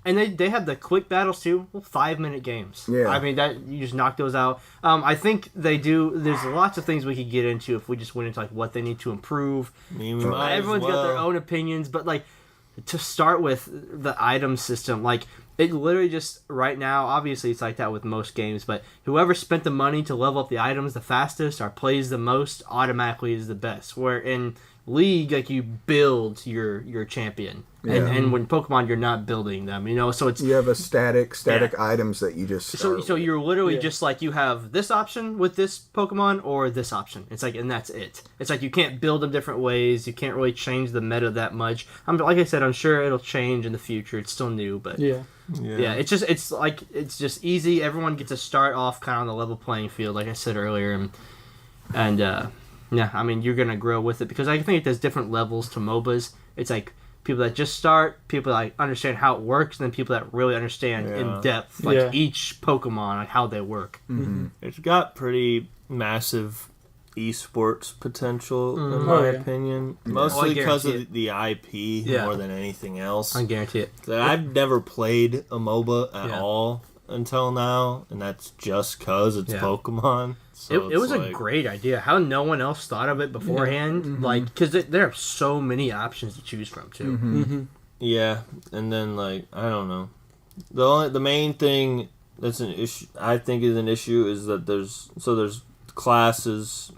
And they have the quick battles too. 5-minute games. Yeah. I mean that you just knock those out. I think they do. There's lots of things we could get into if we just went into like what they need to improve. I mean, we might as Everyone's got their well. own opinions, but like to start with the item system, like it literally just right now. Obviously, it's like that with most games, but whoever spent the money to level up the items the fastest or plays the most automatically is the best. Where in League, like you build your champion, and when Pokemon, you're not building them. You know, so it's You have a static items that you just start so with. you're literally just like you have this option with this Pokemon or this option. It's like, and that's it. It's like you can't build them different ways. You can't really change the meta that much. Like I said, I'm sure it'll change in the future. It's still new, but Yeah. yeah, it's just easy. Everyone gets to start off kind of on the level playing field, like I said earlier, and yeah, I mean you're gonna grow with it because I think there's different levels to MOBAs. It's like people that just start, people that understand how it works, and then people that really understand in depth, like each Pokemon, like how they work. Mm-hmm. It's got pretty massive esports potential, in Oh, my yeah. opinion. Oh, I Mostly because guarantee of the IP Yeah. more than anything else. I guarantee it. I've never played a MOBA at Yeah. all until now, and that's just because it's Yeah. Pokemon. So It was it's a great idea. How no one else thought of it beforehand, like because there are so many options to choose from too. Yeah, and then like I don't know. The main thing that's an issue I think is an issue is that there's classes,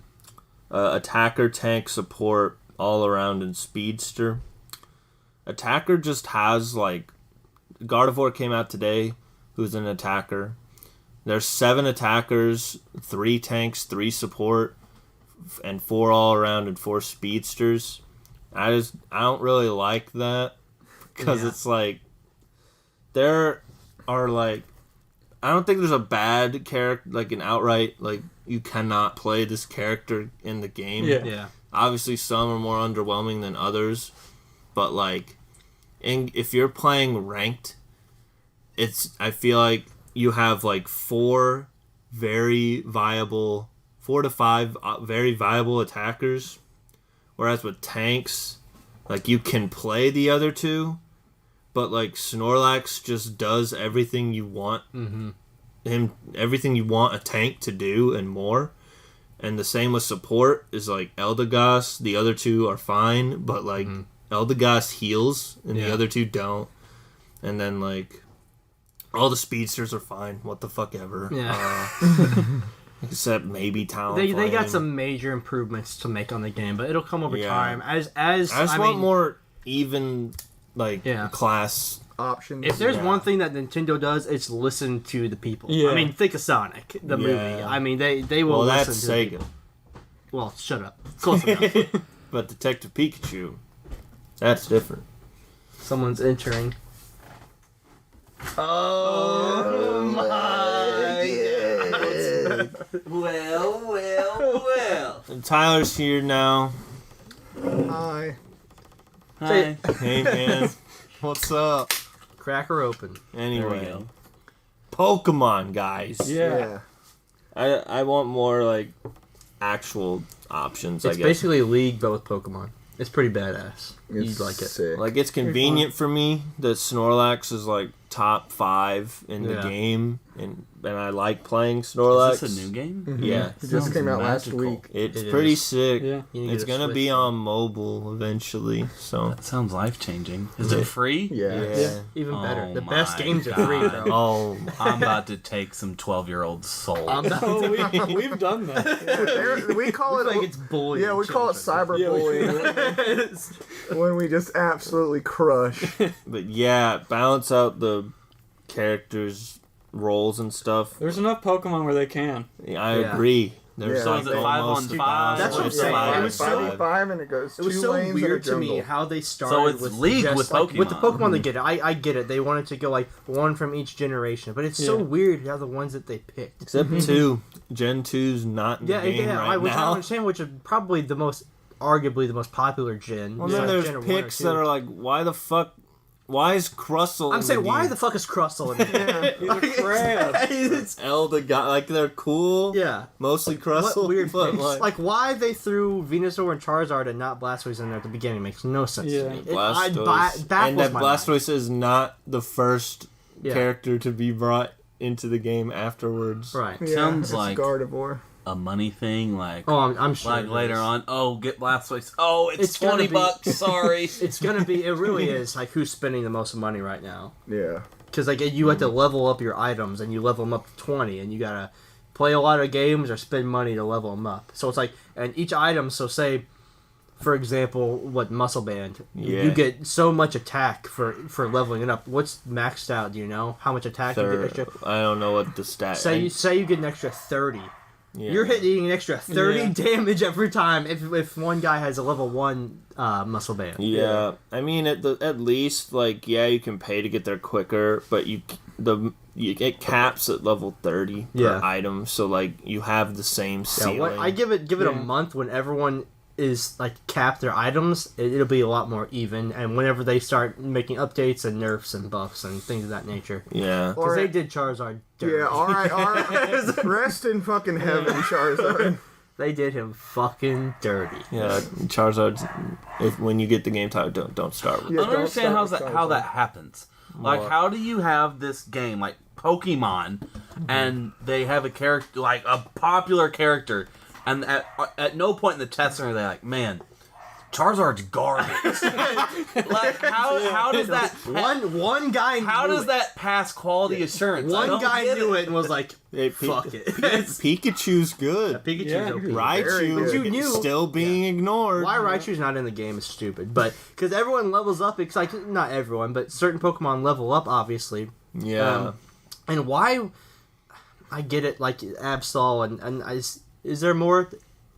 attacker, tank, support, all around, and speedster. Attacker just has like Gardevoir came out today, who's an attacker. There's 7 attackers, 3 tanks, 3 support, and 4 all around and 4 speedsters. I don't really like that because it's like there are like I don't think there's a bad character like an outright like you cannot play this character in the game. Yeah. Yeah, Obviously, some are more underwhelming than others, but like, if you're playing ranked, I feel like you have like 4 to 5 very viable attackers, whereas with tanks, like you can play the other 2, but like Snorlax just does everything you want everything you want a tank to do and more. And the same with support is like Eldegoss. The other 2 are fine, but like Eldegoss heals and the other 2 don't. And then like all the speedsters are fine. What the fuck ever. yeah. Except maybe Talonflame. They got some major improvements to make on the game, but it'll come over Yeah. time. As I just want more even like class. Options. If there's one thing that Nintendo does, it's listen to the people. Yeah. I mean, think of Sonic, the movie. I mean, they will Well, listen that's to the Sega. people. Well, shut up. Close enough. But Detective Pikachu, that's different. Someone's entering. Oh my well. And Tyler's here now. Hi. Hi. Hey man, what's up? Cracker open. Anyway, Pokemon guys. Yeah. I want more like actual options. It's I guess basically League, but with Pokemon. It's pretty badass. It's You'd like it. sick. like it's convenient for me that Snorlax is like top 5 in the Yeah. game, and I like playing Snorlax. Is this a new game? Yeah, It just came out last magical. week. it's It pretty is. sick. Yeah. You need to It's get a gonna Switch. be on mobile eventually, so That sounds life changing. Is it free? Yeah. yeah. Even better. Oh The best my games are free, God. bro. Oh, I'm about to take some 12-year-old soul. Oh, we've done that. We call it. Like it's bullying. Yeah, we call it cyberbullying when we just absolutely crush. but yeah, balance out the characters' roles and stuff. There's enough Pokemon where they can. I Yeah. agree. There's Yeah. So like is it almost 5-on-5? 2,000. That's what I'm It's saying. five It on was so- five. 5 and it goes It was 2 so lanes weird and a to me jungle. how they started So it's with League just, with like, with the Pokemon. Pokemon. They get it. I get it. They wanted to go like one from each generation, but it's so Yeah. weird how the ones that they picked. Except 2. Gen 2's not in the game I right which I don't now. understand, which is probably the most arguably the most popular gen. Well, It's then like there's Gen 1 or picks 2. that are like, why the fuck? Why is Crustle? I'm saying, why the fuck is Crustle in here? He's a crab. It's- Eldegoss, like they're cool. yeah. Mostly Crustle. What weird but picks? Like, why they threw Venusaur and Charizard and not Blastoise in there at the beginning makes no sense Yeah. to me. Blastoise. Baffles And that my mind. Blastoise is not the first Yeah. character to be brought into the game afterwards. Right. Yeah, Sounds it's like- Gardevoir. A money thing, like Oh, I'm sure. like it later is. on. Oh, get Blastoise. Oh, it's It's gonna 20 be- bucks. Sorry. It's gonna be. It really is like who's spending the most money right now. Yeah. Because like you have to level up your items, and you level them up to 20, and you gotta play a lot of games or spend money to level them up. So it's like, and each item. So say, for example, what Muscle Band, Yeah. you get so much attack for leveling it up. What's maxed out? Do you know how much attack you get extra? I don't know what the stat. Say you get an extra 30. yeah. You're hitting an extra 30 Yeah. damage every time if one guy has a level 1 Muscle Band. Yeah, I mean at least like you can pay to get there quicker, but it caps at level 30 Yeah. per item, so like you have the same Yeah, ceiling. I give it a Yeah. month when everyone is like capped their items, it'll be a lot more even. And whenever they start making updates and nerfs and buffs and things of that nature, yeah, because Or- they did Charizard dirty. Yeah, alright. Rest in fucking heaven, Charizard. They did him fucking dirty. yeah. Charizard's when you get the game title, don't start with. Yeah, I don't don't understand start how with that Charizard. happens. Like, how do you have this game like Pokemon, and they have a character like a popular character, and at no point in the test are they like, man, Charizard's garbage. Like, how does that One guy how knew does it. that pass quality assurance? I One don't guy get knew it and was like, Hey, fuck it. Pikachu's good. Pikachu's Yeah. OP. Very Raichu good. You knew. still being ignored. Why Raichu's not in the game is stupid, but because everyone levels up, it's like not everyone, but certain Pokemon level up, obviously. Yeah, And why? I get it, like Absol and is there more?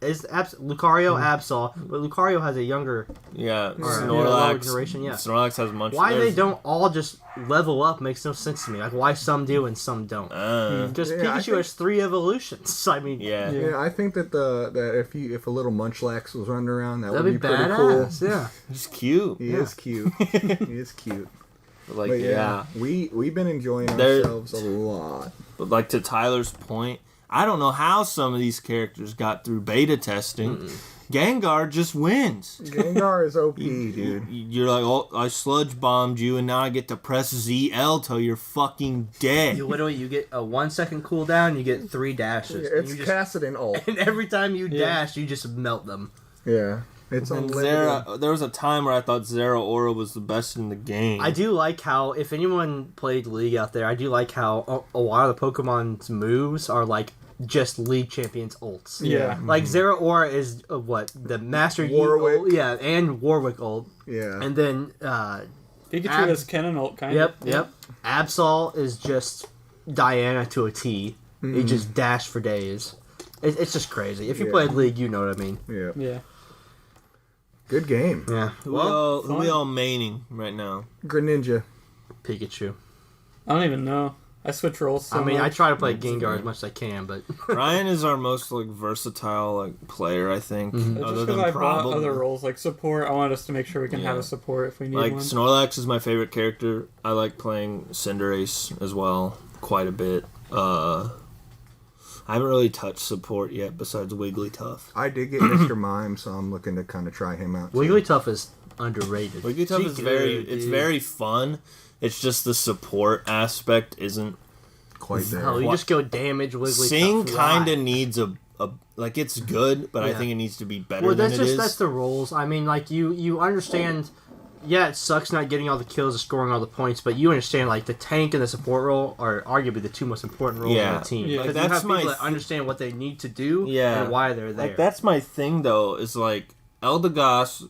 Is Lucario Absol, but Lucario has a younger, yeah. lower Snorlax. generation, yeah. Snorlax has much. Why they there's- don't all just level up makes no sense to me. Like why some do and some don't. Just Yeah, I Pikachu think- has 3 evolutions. I mean, Yeah. Yeah, I think that if a little Munchlax was running around, that that'd would be be pretty cool. badass. Yeah. He's cute. He is cute. He is cute. Like But yeah. we've been enjoying There- ourselves a lot. But like to Tyler's point, I don't know how some of these characters got through beta testing. Gengar just wins. Gengar is OP, dude. You're like, oh, I sludge bombed you, and now I get to press ZL till you're fucking dead. You literally you get a 1 second cooldown, you get 3 dashes. and It's you just, Kassadin ult. and every time you dash, you just melt them. Yeah, it's And unlimited. there was a time where I thought Zeraora was the best in the game. I do like how, if anyone played League out there, I do like how a lot of the Pokemon's moves are like just League Champions ults. Yeah. Like Zeraora is what the Master Yi Warwick. ult, yeah, and Warwick ult, Yeah. and then Pikachu Ab- has Cannon ult, kind yep, of. yep, Absol is just Diana to a T. He just dash for days. It's just crazy. If you Yeah. played League, you know what I mean. Yeah. Yeah. Good game. Yeah. who we all maining right now? Greninja. Pikachu. I don't even know. I switch roles. So I mean, I much. try to play Gengar as much as I can, but Ryan is our most like versatile like player, I think. Just Other because than I bought probably other roles like support, I wanted us to make sure we can have Yeah. a support if we need like one. Snorlax is my favorite character. I like playing Cinderace as well quite a bit. I haven't really touched support yet besides Wigglytuff. I did get Mr. Mime, so I'm looking to kind of try him out. too. Wigglytuff is underrated. Wigglytuff is very Good, it's dude. very fun. It's just the support aspect isn't. Quite there. Oh, you just go damage Wigglytuff. Sing kind Why? of needs a like it's good, but I Yeah. think it needs to be better Well, than that's it just is. that's the rules. I mean, like you understand. Yeah, it sucks not getting all the kills and scoring all the points, but you understand like the tank and the support role are arguably the 2 most important roles Yeah. on the team. Yeah. Because Like, you that's have people my that understand what they need to do Yeah. and why they're there. Like that's my thing though. Is like Eldegoss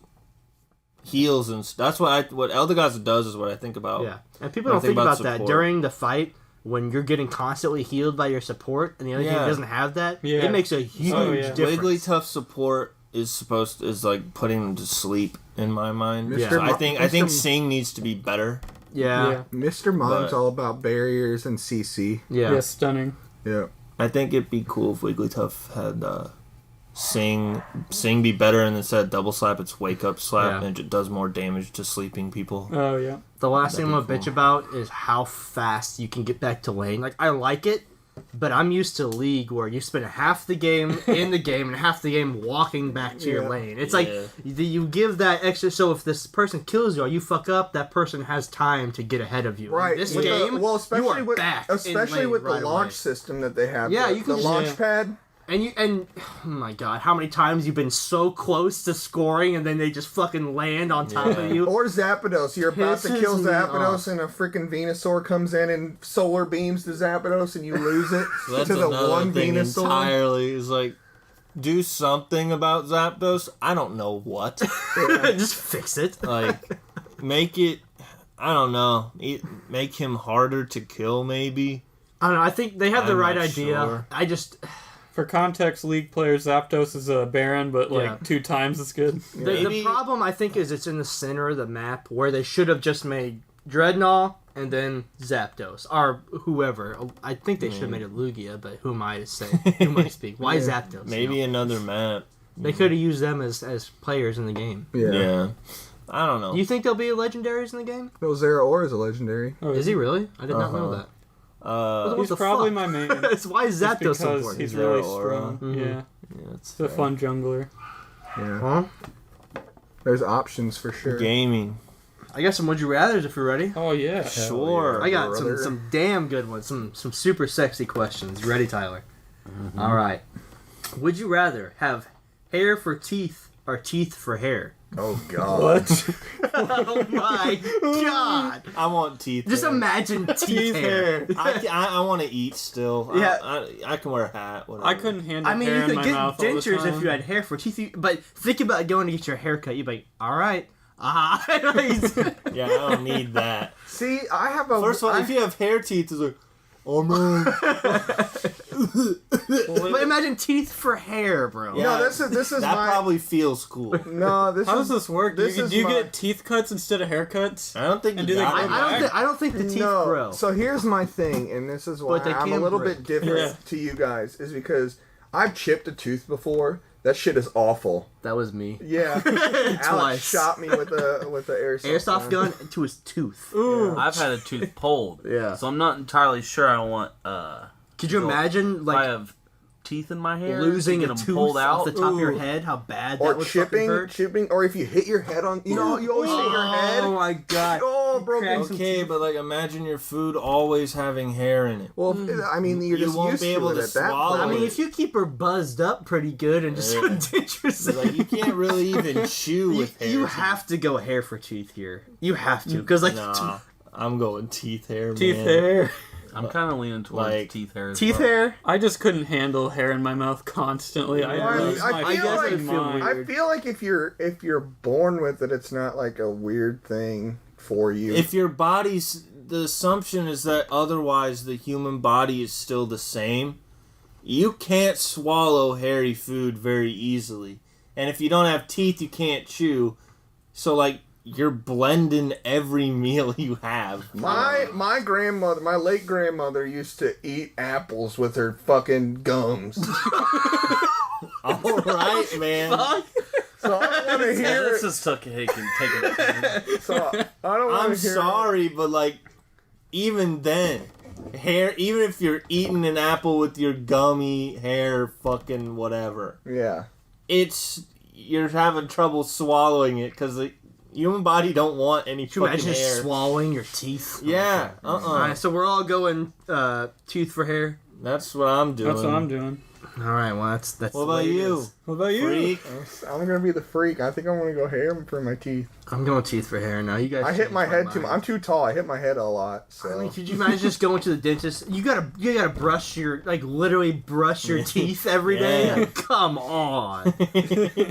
heals and that's what Eldegoss does is what I think about. Yeah, and people When I don't think about that support. during the fight when you're getting constantly healed by your support, and the other team Yeah. doesn't have that. Yeah. It makes a huge Oh, yeah. difference. Wigglytuff support is like putting them to sleep in my mind. Mr. So Mo- I think Mr. Sing needs to be better. Yeah, Yeah. Mr. Mime's But- all about barriers and CC. yeah. Yeah, stunning. Yeah. I think it'd be cool if Wigglytuff had Sing be better, and instead of double slap, it's wake up slap, Yeah. and it does more damage to sleeping people. Oh yeah. The last thing I'm That'd gonna be bitch about is how fast you can get back to lane. Like, I like it, but I'm used to League where you spend half the game in the game and half the game walking back to your Yeah. lane. It's Yeah. like you give that extra. So if this person kills you or you fuck up, that person has time to get ahead of you. In Right. this with game, well, you especially are with back in especially lane with right the launch away. system that they have. Yeah, the, you can the just- launch yeah. pad. And oh my god, how many times you've been so close to scoring and then they just fucking land on top Yeah. of you? Or Zapdos. You're about to Pisses kill me Zapdos, off. and a freaking Venusaur comes in and solar beams to Zapdos, and you lose it So that's to the another one thing Venusaur. entirely. Is like, do something about Zapdos. I don't know what. Just fix it. Like, make it. I don't know. Make him harder to kill, maybe. I don't know. I think they have the I'm right not idea. sure. I just For context, League players, Zapdos is a Baron, but like Yeah. 2 times as good. the Maybe- problem I think is it's in the center of the map where they should have just made Dreadnought and then Zapdos or whoever. I think they should have made it Lugia, but who am I to say? Who am I to speak? Why Zapdos? Maybe You know? another map. They could have used them as players in the game. Yeah. I don't know. Do you think there'll be legendaries in the game? No, Zeraora is a legendary. Oh, Is he really? I did not know Uh-huh. that. Uh, What He's the probably fuck? my main. It's why is Just Zapdos so because important? he's really Zeraora. strong. Mhm. Yeah, yeah, it's he's a fun jungler. Yeah, Huh? there's options for sure. gaming. I got some would you rather's if you're ready. Oh yeah. Sure. I got brother. some damn good ones. Some super sexy questions. You ready, Tyler? All right. Would you rather have hair for teeth or teeth for hair? Oh God. What? Oh my god! I want teeth. Just hair. imagine teeth hair. I want to eat still. Yeah. I can wear a hat. Whatever. I couldn't handle I mean, hair you in could my get mouth all the dentures if time. you had hair for teeth, but think about going to get your hair cut. You'd be like, all right, Yeah, I don't need that. See, I have a. First of all, I- if you have hair teeth, it's like, oh man. But imagine teeth for hair, bro. Yeah. no, this is that my. probably feels cool. No, this How is does this work? this do is you my- get teeth cuts instead of haircuts? I don't think And you do they got grow it. back? I don't think the teeth no. grow. So here's my thing, and this is why But they I'm a can little break. bit different Yeah. to you guys, is because I've chipped a tooth before. That shit is awful. That was me. Yeah, Alex Twice. shot me with the Airsoft gun to his tooth. Ooh. I've had a tooth pulled. Yeah. So I'm not entirely sure I want Could you Well, imagine if I like have teeth in my hair losing to a get 'em tooth pulled off out. the top of your Ooh. head? How bad Or that would fucking hurt. chipping, or if you hit your head on, you know, you always hit your head. Oh my god. Oh, bro. Crack some Okay, teeth. but like imagine your food always having hair in it. Well, I mean, you're You just won't used be able to it to at that swallow I point. mean, if you keep her buzzed up pretty good and just Yeah. dentures It's like you can't really even chew with hair. you have to go hair for teeth here. You have to, because like Nah, I'm going teeth hair. Teeth man. hair. I'm kind of leaning towards Like, teeth hair. As teeth well. hair. I just couldn't handle hair in my mouth constantly. Well, I lose I my feel like- fucking mind. I feel like if you're born with it, it's not like a weird thing for you. If your body's, the assumption is that otherwise the human body is still the same. You can't swallow hairy food very easily, and if you don't have teeth, you can't chew. So like you're blending every meal you have. my grandmother, my late grandmother, used to eat apples with her fucking gums. All right, man. So I don't want to Yeah, hear this it. is taking it. So I don't want I'm to hear sorry, but like, even then, hair. Even if you're eating an apple with your gummy hair, fucking whatever, it. Yeah. it's you're having trouble swallowing it because the human body don't want any Could you fucking imagine hair. swallowing your teeth? Yeah, Alright, so we're all going tooth for hair. That's what I'm doing. That's what I'm doing. All right, well that's What the about way it you, is. What about you? freak? I'm gonna be the freak. I think I'm gonna go hair for my teeth. I'm going teeth for hair now. You guys. I hit changed my head too mind. much. I'm too tall. I hit my head a lot. I So mean, could you imagine just going to the dentist? You gotta brush your literally brush your teeth every day. Yeah. Come on,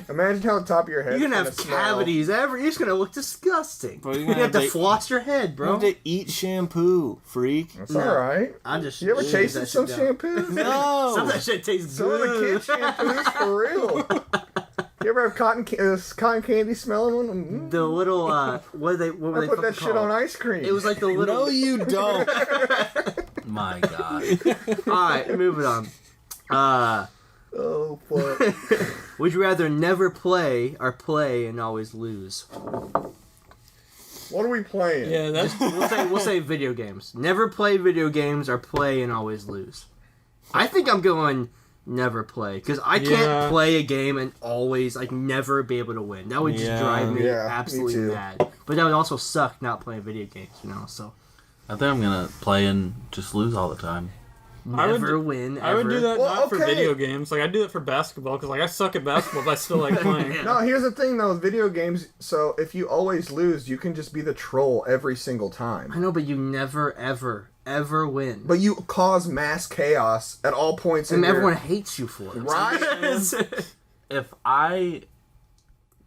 imagine how the top of your head. you're gonna have cavities every. It's gonna look disgusting. Bro, you're You gonna have to have to- floss your head, You bro. have to eat shampoo, freak. It's all right. I just. You ever use tasted that some shit down. shampoos? No. Some of that shit tastes Some of the good. kid shampoos for real. You ever have cotton candy smelling one? Mm. The little what were they I put that fucking shit on called? ice cream. It was like the little. No, you don't. My God. All right, moving on. Oh fuck. Would you rather never play or play and always lose? What are we playing? Yeah, that's We'll say video games. Never play video games or play and always lose. I think I'm going never play because I Yeah. can't play a game and always like never be able to win. That would just Yeah. drive me Yeah, me absolutely too. mad. But that would also suck not playing video games, you know. So I think I'm gonna play and just lose all the time. I would never do- win. I would do ever. that Well, not for okay. video games. Like I do it for basketball because like I suck at basketball, but I still like playing. No, here's the thing though, with video games, so if you always lose, you can just be the troll every single I time. know, but you never, ever win. But you cause mass chaos at all points in And your... everyone hates you for it. Right? If I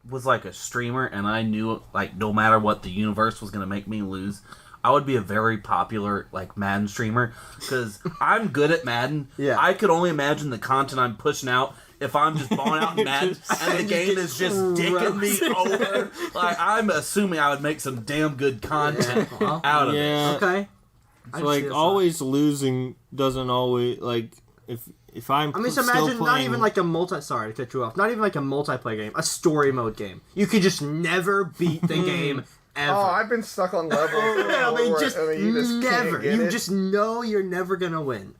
was like a streamer and I knew like no matter what the universe was gonna make me lose, I would be a very popular like Madden streamer because I'm good at Madden. Yeah. I could only imagine the content I'm pushing out if I'm just balling out in Madden and the game is just dicking me over. Like I'm assuming I would make some damn good content Well, out of it. Yeah. okay. It's like always losing doesn't always like if I'm. I mean, so still imagine not playing, even like a sorry to cut you off. Not even like a multiplayer game, a story mode game. You could just never beat the game ever. Oh, I've been stuck on levels. I mean, where- just, you just never. can't get You it. just know you're never gonna win.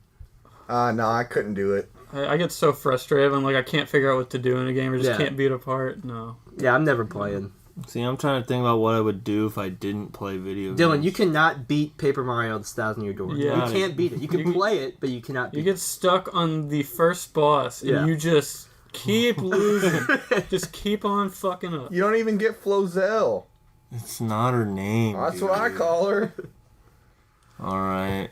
No, I couldn't do it. I get so frustrated. I'm like I can't figure out what to do in a game or just Yeah. can't beat it apart. No. Yeah, I'm never playing. See, I'm trying to think about what I would do if I didn't play video games. Dylan, you cannot beat Paper Mario: The Thousand Year Door. Yeah. You can't beat it. You can You- play it, but you cannot beat You get stuck on the first boss and Yeah. you just keep losing. Just keep on fucking up. You don't even get Flozell. It's not her name. That's dude. what I call her. All right.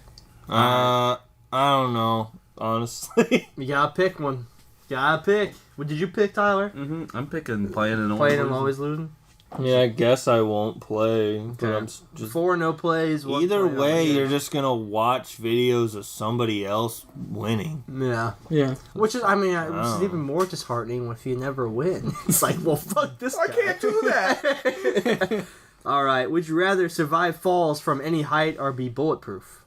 I don't know. Honestly. it. You gotta pick one. You gotta pick. What did you pick, Tyler? I'm picking playing and Playing and always. always losing. Yeah, I guess I won't play. But Okay. I'm just 4 no plays. One either play, way, yeah. you're just gonna watch videos of somebody else winning. Yeah. Yeah. Which is, I mean, which is Oh. even more disheartening if you never win. It's like, well, fuck this I guy. can't do that. All right. Would you rather survive falls from any height or be bulletproof?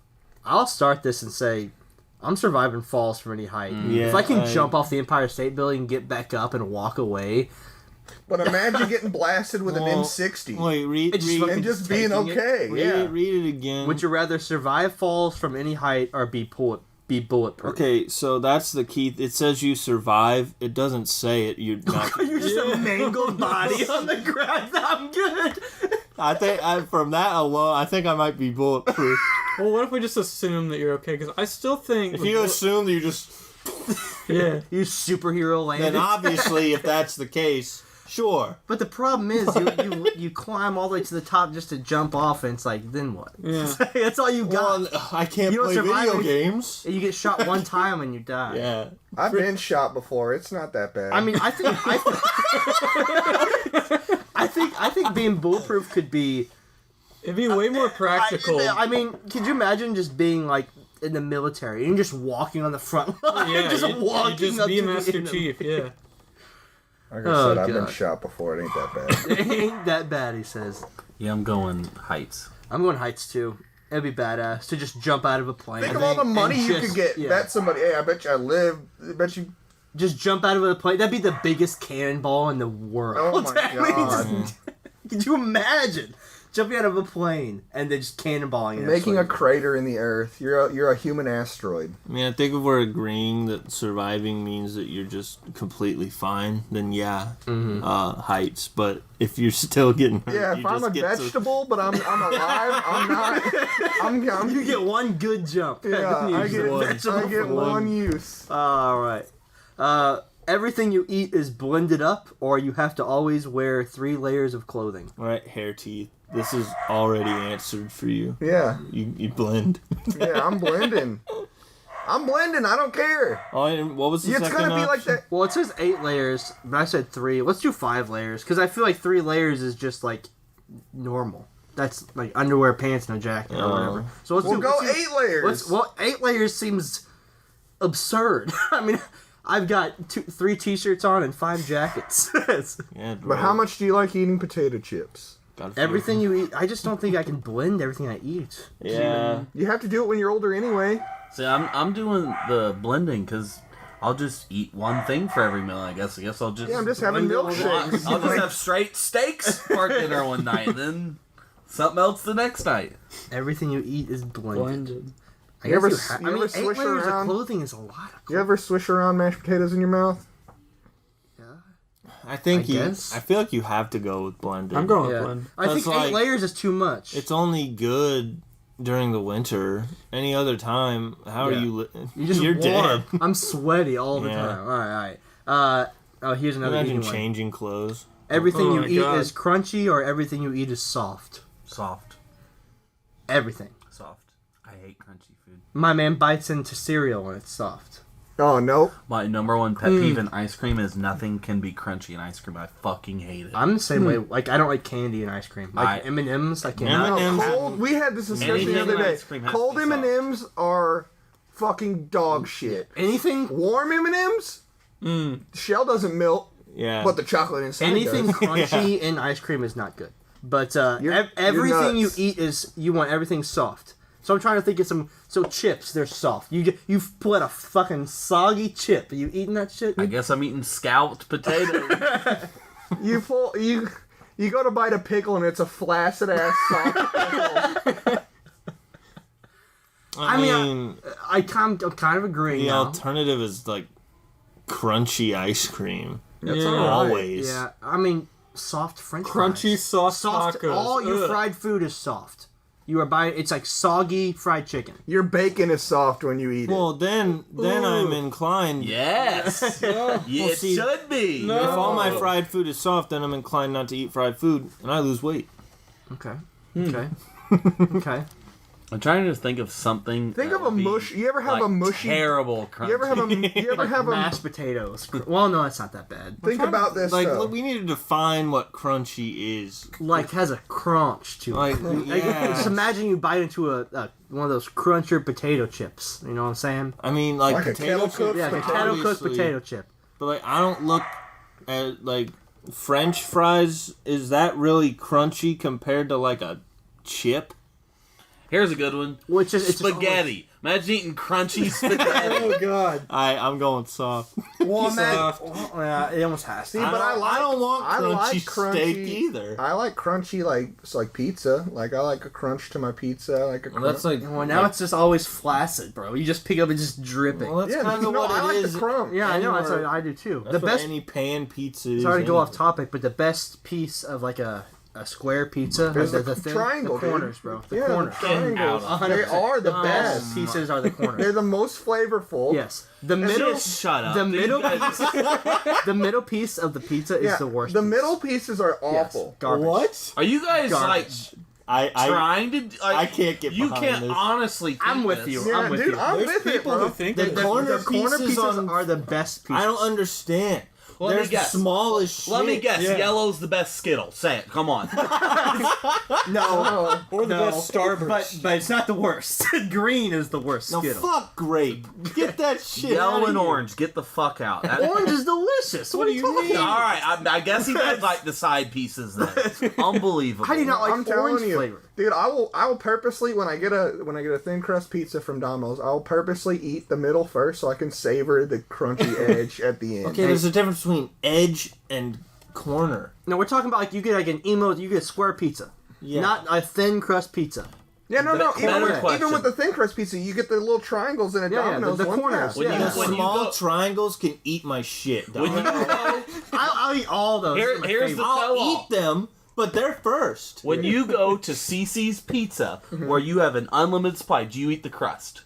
I'll start this and say, I'm surviving falls from any height. Yeah, if I can I- jump off the Empire State Building and get back up and walk away, But imagine getting blasted with an Well, M60 Wait, read It's just read, fucking and just being taking it. okay. read, Yeah. it, read it again. would you rather survive falls from any height or be bulletproof? Okay, so that's the key. It says you survive. It doesn't say it. You're not. You're just a mangled body on the ground. I'm good. I think from that alone, I think I might be bulletproof. Well, what if we just assume that you're okay? Because I still think If you assume that you just, yeah. You superhero then landed. obviously, if that's the case, sure. But the problem is, you climb all the way to the top just to jump off, and it's like, then what? Yeah. That's all you got. Well, I can't You don't play survive video it. games. And you get shot one time and you die. Yeah. I've been shot before. It's not that bad. I mean, I think being bulletproof could be. It'd be way more practical. I mean, could you imagine just being like in the military and just walking on the front line, yeah, just you walking just up be to the Master enemy? Chief. Yeah. like I Oh, said, I've been God. shot before. It ain't that bad. It ain't that bad, he says. Yeah, I'm going heights. I'm going heights too. It'd be badass to just jump out of a plane. Think of all the money and you just- could get. yeah. Bet somebody. Hey, I bet you I live. I bet you. Just jump out of a plane. That'd be the biggest cannonball in the world. Oh my I mean, God. just- could you imagine jumping out of a plane and then just cannonballing it? Making a crater in the earth. You're a human asteroid. I mean, I think if we're agreeing that surviving means that you're just completely fine, then yeah, heights. But if you're still getting hurt, Yeah, you if I'm just a get to- vegetable, but I'm alive, I'm not. I'm You get one good jump. yeah, I Usually. get, Vegetable I get for one use. All right. Everything you eat is blended up, or you have to always wear 3 layers of clothing. Right, hair, teeth. This is already answered for you. Yeah, You blend. yeah, I'm blending. I'm blending. I don't care. Oh, and what was the It's second gonna be like option? that. Well, it says 8 layers, but I said 3. Let's do 5 layers, because I feel like 3 layers is just like normal. That's like underwear, pants, and a jacket or Oh. whatever. So let's We'll do go let's do- 8 layers. Well, 8 layers seems absurd. I mean, I've got 3 t-shirts on and 5 jackets. Yeah, But how much do you like eating potato chips? Everything you eat, I just don't think I can blend everything I eat. Yeah. You have to do it when you're older anyway. See, I'm doing the blending because I'll just eat one thing for every meal. I guess I'll just. Yeah, I'm just having milkshakes. I'll just have straight steaks for dinner one night, and then something else the next night. Everything you eat is blended. Blended. I You ever guess you ever 8 swish layers around? of clothing is a lot of You ever swish around mashed potatoes in your mouth? I think I you. guess. I feel like you have to go with blended. I'm going with Yeah. blend. I think That's 8 like- layers is too much. It's only good during the winter. Any other time, how Yeah. are you? You're just warm. dead. I'm sweaty all the Yeah. time. All right. Here's another Imagine easy one. changing clothes. Everything Oh you my eat God. is crunchy, or everything you eat is soft. Soft. Everything. Soft. I hate crunchy food. My man bites into cereal when it's soft. Oh no. My number one pet peeve in ice cream is nothing can be crunchy in ice cream. I fucking hate it. I'm the same way. Like I don't like candy in ice cream. Like I- M&Ms, I can't. M&Ms. No, M&Ms. cold. We had this discussion the Anything other in day. ice cream has to Cold be soft. M&Ms are fucking dog shit. Anything, Warm M&Ms, the shell doesn't melt, Yeah. but the chocolate inside anything does. crunchy in ice cream is not good. But You're everything you nuts. eat is you want everything soft. So I'm trying to think of some. So chips, they're soft. You've put a fucking soggy chip. Are you eating that shit? I guess I'm eating scalloped potato. You go to bite a pickle and it's a flaccid ass soft pickle. I mean, I'm kind of agreeing the now. alternative is like crunchy ice cream. That's Yeah. all right. Always. Yeah, I mean soft French Crunchy fries. soft Soft. tacos. All your Ugh. fried food is soft. You are buying. It's like soggy fried chicken. Your bacon is soft when you eat Well, then I'm inclined. yes. No. Yeah, Well, it see, should be. No. If all my fried food is soft, then I'm inclined not to eat fried food, and I lose weight. Okay. Hmm. Okay. okay. I'm trying to think of something. Think that of a would be, mush. You ever have like, a mushy? terrible crunchy. You ever have a? You ever have a? Mashed potatoes. Well, no, that's not that bad. Think about this. Like, though. look, we need to define what crunchy is. Like has a crunch to it. Like, Like, yeah. just imagine you bite into a one of those cruncher potato chips. You know what I'm saying? I mean, like, Like a potato kettle cooked chips, Yeah, like a potato- kettle cooked obviously, potato chip. But like, I don't look at like French fries. Is that really crunchy compared to like a chip? Here's a good one. Which is it's just Spaghetti. Imagine eating crunchy spaghetti. Oh god. I'm going soft. Well, Soft. yeah, it almost has to. See, but I don't want I crunchy like steak crunchy either. I like crunchy, like it's like pizza. Like I like a crunch to my pizza. I like a. Well, that's like Well, now it's just always flaccid, bro. You just pick up and just drip it. well, that's yeah, kind of no, what I it like is. the crumb. Yeah, I know. That's anywhere. what I do too. That's The what best. any pan pizza is. Sorry to go off anyway. topic, but the best piece of like a square pizza There's the, the thin, triangle, the dude. corners, bro. The Yeah, corners. the triangles. Out. They 100%. are the The best. best pieces are the They're corners. the most flavorful. Yes, the middle. Just shut up. The dude. middle You guys- the middle piece of the pizza is Yeah, the worst. The piece. middle pieces are Yes, awful. garbage. What? Are you guys Garbage. like I trying to? Like, I can't get You behind can't this. honestly. Think I'm with this. you. Yeah, I'm with dude, you. I'm There's with it, people bro. who think The, that the corner corner pieces pieces on- are the best pieces. I don't understand. Let me They're guess. small as shit. Let me guess. Yeah. Yellow's the best Skittle. Say it. Come on. No, or the no, best Starburst. but it's not the worst. Green is the worst No, Skittle. fuck grape. Get that shit. Yellow outta and here. orange. Get the fuck out. That- Orange is delicious. What, do are you you talking mean? All about? right, I guess he does like the side pieces then. Unbelievable. How do you not like I'm telling orange you, flavor? dude. I will purposely when I get a thin crust pizza from Domino's, I'll purposely eat the middle first so I can savor the crunchy edge at the end. Okay, there's a difference between edge and corner. No, we're talking about like you get like an you get a square pizza, Yeah. not a thin crust pizza. Yeah, no. Better question. Even with the thin crust pizza, you get the little triangles in a Yeah, Domino's. the one corners, pass. When yeah. you, The when you small go, triangles can eat my shit. when you dog. go, I'll eat all those. Here- They're my here's the favorite. I'll tell-all. eat them, but they're first. when you go to CC's Pizza, where you have an unlimited supply, do you eat the crust?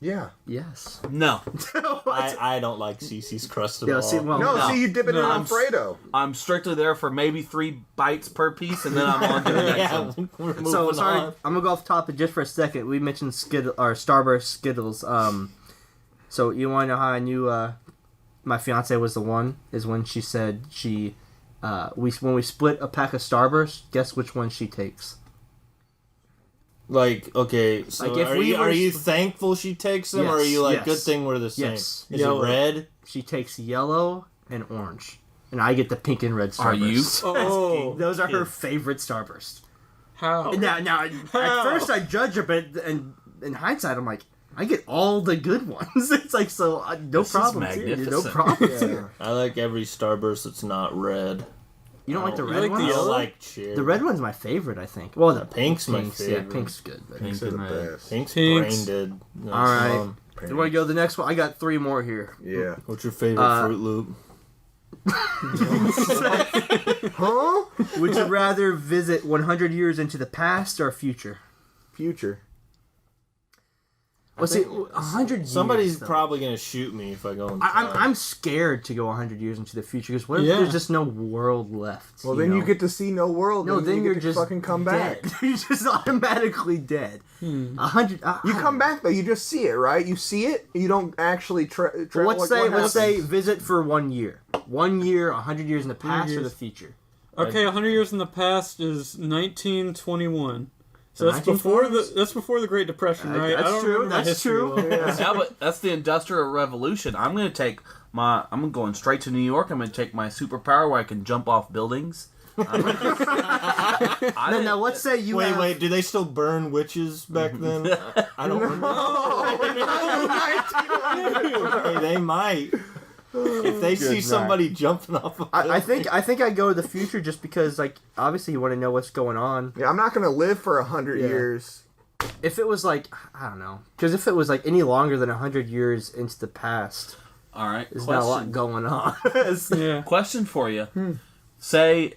Yeah. Yes. No. I don't like CC's crust at Yeah, all. see, well, No, No. see, you dip it in No, an I'm Alfredo. I'm strictly there for maybe 3 bites per piece, and then I'm on to the next yeah, one. we're moving So sorry, on. I'm gonna go off topic just for a second. We mentioned Skittle or Starburst Skittles. So you want to know how I knew my fiance was the one? Is when she said when we split a pack of Starburst, guess which one she takes? Like, okay, so Like, if are, we you, were are you s- thankful she takes them, or are Yes, you like, yes. good thing we're the same? Yes. Is Yellow. it red? She takes yellow and orange, and I get the pink and red Starburst. Are you? Oh, Those are her favorite Starburst. how? Now, at first I judge her, but in hindsight, I'm like, I get all the good ones. It's like, so no This is problem. Here. No magnificent. problem. Here. I like every Starburst that's not red. You don't like the You red like the ones? I yellow? like cherry. The red one's my favorite, I think. Well, the Pink's my Yeah, favorite. pink's good. But... Pink They're the and red. best. Pink's Pinks. brain dead. That's All right. mom. You want to go to the next one? I got 3 more here. Yeah. What's your favorite Fruit Loop? Huh? Would you rather visit 100 years into the past or future? Future. Well, see, 100 years. Somebody's though. probably gonna shoot me if I go in I'm time. I'm scared to go 100 years into the future because what if Yeah. there's just no world left? Well, then know? you get to see no world. no, and then you you're get to just fucking come back. dead. You're just automatically dead. 100. You come back though. You just see it, right? You see it. You don't actually travel. Well, let's like, say what let's happens? say visit for 1 year. 1 year, 100 years in the past or years. the future. Okay, 100 years in the past is 1921. So The that's before 1920s? the Great Depression, right? that's I don't true, remember my that's history true. well. Yeah, but that's the Industrial Revolution. I'm going straight to New York. I'm gonna take my superpower where I can jump off buildings. Now, let's say you have... Wait, do they still burn witches back then? I don't remember. Hey, they might. If they see night. somebody jumping off a I think I'd go to the future just because, like, obviously you want to know what's going on. Yeah, I'm not gonna live for 100 Yeah. years. If it was like, I don't know, because if it was like any longer than 100 years into the past, All right. there's not a lot going on. Yeah. Question for you. Say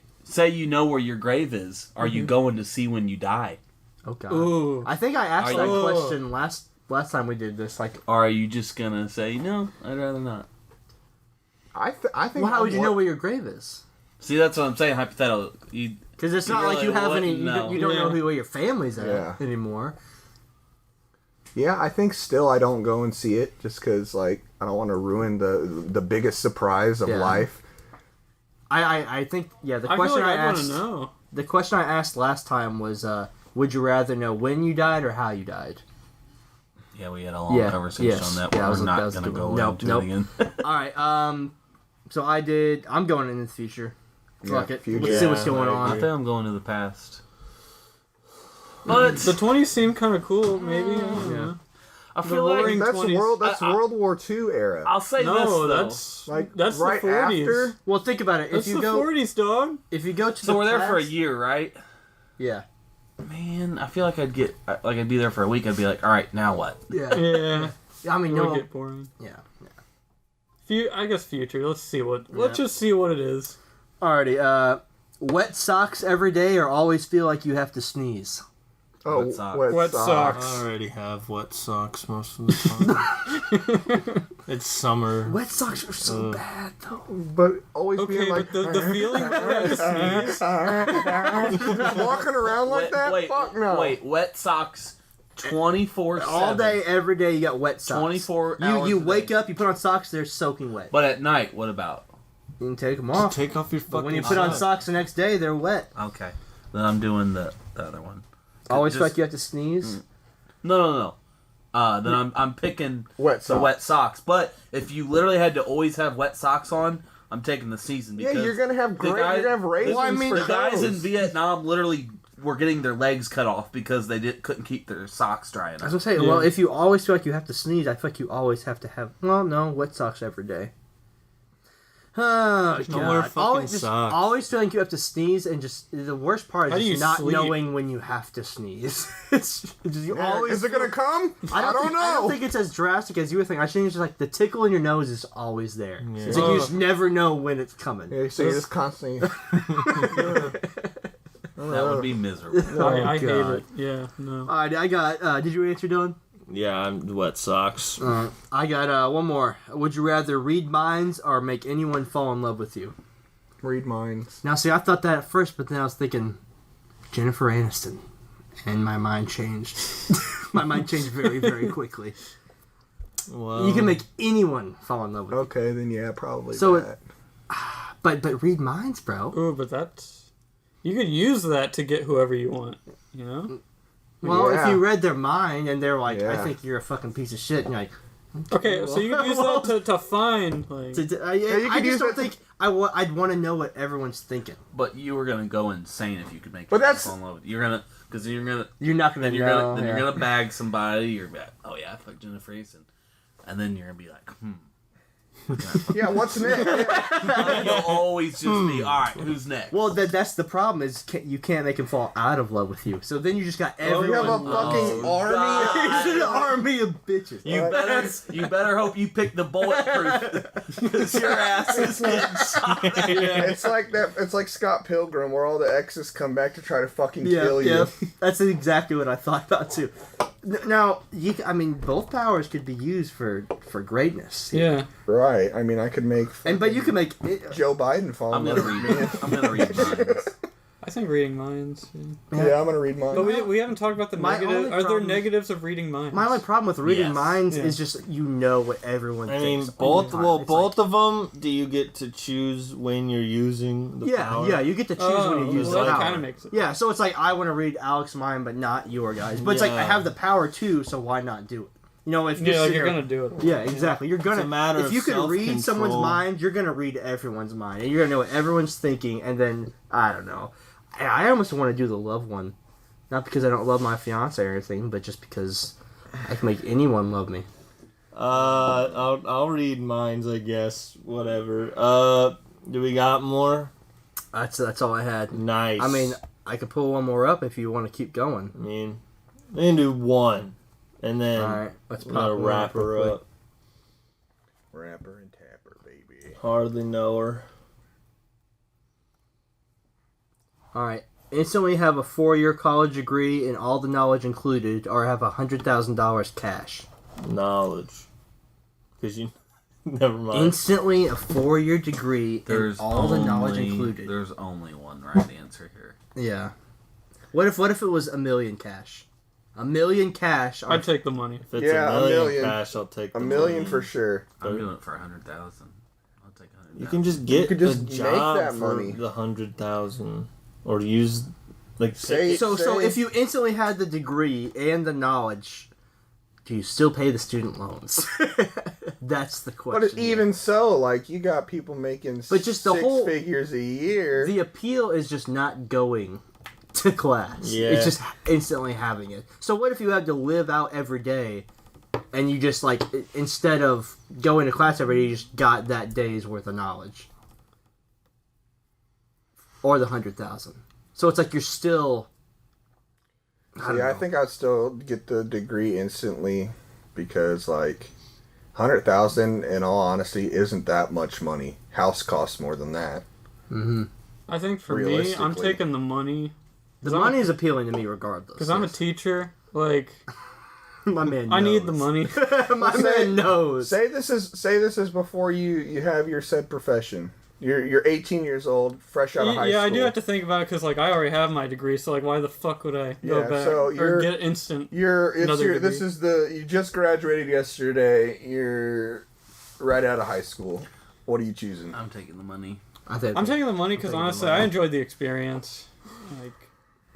you know where your grave is. Are you going to see when you die? Oh god. Ooh. I think I asked Are that you- question last time we did this. Like, Or are you just gonna say no? I'd rather not. I think. well, how would you know what? where your grave is? See, that's what I'm saying. Hypothetical. Because it's You not like really you have any. wouldn't know. You don't know Yeah. where your family's at Yeah. anymore. Yeah, I think still I don't go and see it just because like I don't want to ruin the biggest surprise of Yeah. life. I think the I feel question like I I want to asked know. the question I asked last time was would you rather know when you died or how you died? Yeah, we had a long Yeah, conversation yes. on that. Yeah, But that was we're a- that not was a gonna good go one. into Nope, it again. All right. So I'm going into the future. Fuck Yeah, it. future. Let's see what's Yeah, going I I on. think I'm going to the past. But The 20s seem kind of cool, maybe. I don't Yeah. know. I feel roaring- like That's 20s. That's World War II era. I'll say this No, though. that's Like that's right the 40s. after. Well, think about it. That's If you the go 40s, dog. to So the we're there for a past- year, right? Yeah. Man, I feel like I'd be there for a week. I'd be like, all right, now what? Yeah. Yeah, I mean, it no. would get boring. Yeah. I guess future. Let's see what. Let's just see what it is. Alrighty. Wet socks every day or always feel like you have to sneeze. Oh, Wet socks. Wet socks. I already have wet socks most of the time. It's summer. Wet socks are so bad though. But always Okay, being like but the feeling that I have to sneeze. just walking around like that. Fuck no. Wait, wet socks 24/7. All day, every day, you got wet socks. 24 hours You a wake day. up, you put on socks, they're soaking wet. But at night, what about? You can take them off. Take off your But fucking when you put on socks. socks the next day, they're wet. Okay. Then I'm doing the other one. Always feel Just- like you have to sneeze. No. Then I'm picking Wet the socks. wet socks. But if you literally had to always have wet socks on, I'm taking the season Yeah, because you're gonna have the great. guy- You're gonna have raisins Well, I mean, for the guys in toes. Vietnam literally were getting their legs cut off because they couldn't keep their socks dry I was enough. gonna say, Yeah. well, if you always feel like you have to sneeze, I feel like you always have to have. Well, no, wet socks every day. Oh, don't wear God. fucking Always, just socks. always feeling you have to sneeze, and just the worst part How do is you just not sleep? knowing when you have to sneeze. it's just, you Yeah, always is it gonna come? I don't think, know. I don't think it's as drastic as you would think. I think it's just like the tickle in your nose is always there. Yeah. It's like you just never know when it's coming. Yeah, so you're just constantly. That would be miserable. I hate God. it. Yeah, no. All right, I got. Did you answer, Dylan? Yeah, I'm wet socks. I got one more. Would you rather read minds or make anyone fall in love with you? Read minds. Now, see, I thought that at first, but then I was thinking Jennifer Aniston, and my mind changed. My mind changed very, very quickly. Well, You can make anyone fall in love with you, Okay, then yeah, probably So that. but read minds, bro. Ooh, but that's you could use that to get whoever you want. You know. Well, Yeah. if you read their mind and they're like, "I Yeah. think you're a fucking piece of shit," and you're like, Okay, so you could use that to find like. I you I could use just don't that to- think I'd want to know what everyone's thinking. But you were gonna go insane if you could make. But people that's- fall in love with you. You're gonna, because you're gonna, You're not gonna then you're know. gonna, then you're yeah. gonna bag somebody. You're like, oh yeah, I fucked Jennifer Aniston, and then you're gonna be like, Yeah, what's next? Yeah. You'll always just be, all right, who's next? Well, that's the problem is you can't make him fall out of love with you. So then you just got You everyone. have a fucking army. He's an army of bitches. You better hope you pick the bulletproof, because your ass is getting shot. It's like that. It's like Scott Pilgrim, where all the exes come back to try to fucking kill you. Yeah, that's exactly what I thought about too. Now, I mean, both powers could be used for greatness. Yeah. Right. I mean, I could make. But you can make Joe Biden fall I'm in gonna love read. with me. I'm gonna read mine. I think reading minds. Yeah. Yeah, I'm gonna read mine. But we haven't talked about the My negative. only Are there problem- negatives of reading minds? My only problem with reading Yes. minds Yeah. is just you know what everyone I thinks. mean, all both. the time. Well, It's both of them. Do you get to choose when you're using the Yeah, power? yeah, you get to choose when you use well, the that power. kind of makes it. Yeah, so it's like I want to read Alex mind, but not your guys. But it's like I Yeah. have the power too, so why not do it? You know, if Yeah, like you're there- gonna do it. Yeah, exactly. You're gonna. a matter if of you can read someone's self-control. mind, you're gonna read everyone's mind, and you're gonna know what everyone's thinking. And then I don't know. I almost want to do the love one, not because I don't love my fiance or anything, but just because I can make anyone love me. I'll read mines, I guess. Whatever. Do we got more? That's all I had. Nice. I mean, I could pull one more up if you want to keep going. I mean, we can do one, and then All right, let's we're pop gonna one wrap real her quick. up. Rapper and tapper, baby. Hardly know her. All right. Instantly have a 4-year college degree and all the knowledge included, or have $100,000 cash. Knowledge. Because you. Never mind. Instantly a 4-year degree There's and all the knowledge only- included. There's only one right answer here. Yeah. What if it was $1 million cash? $1 million cash. I'd take the money. If it's Yeah, a a million million. cash, I'll take A the million money. for sure. I'm doing it for 100,000. I'll take 100,000. You can just get could just a make job that for money. the 100,000, or use like Say- So if you instantly had the degree and the knowledge, do you still pay the student loans? That's the question. But even so, like you got people making But just the six whole- figures a year. The appeal is just not going to class. Yeah. It's just instantly having it. So what if you had to live out every day and you just like instead of going to class every day, you just got that day's worth of knowledge? Or the 100,000. So it's like you're still I think I'd still get the degree instantly because like 100,000 in all honesty isn't that much money. House costs more than that. I think for me, I'm Realistically. taking the money the money is appealing to me regardless. because I'm a teacher. Like, My man knows. I need the money. My man knows. Say this is before you have your said profession. You're 18 years old, fresh out of high Yeah, school. I do have to think about it because like I already have my degree, so like why the fuck would I go Yeah, back so or you're- get instant? This degree. is you just graduated yesterday. You're right out of high school. What are you choosing? I'm taking the money. I think I'm taking the money because taking the honestly, money. I enjoyed the experience. Like,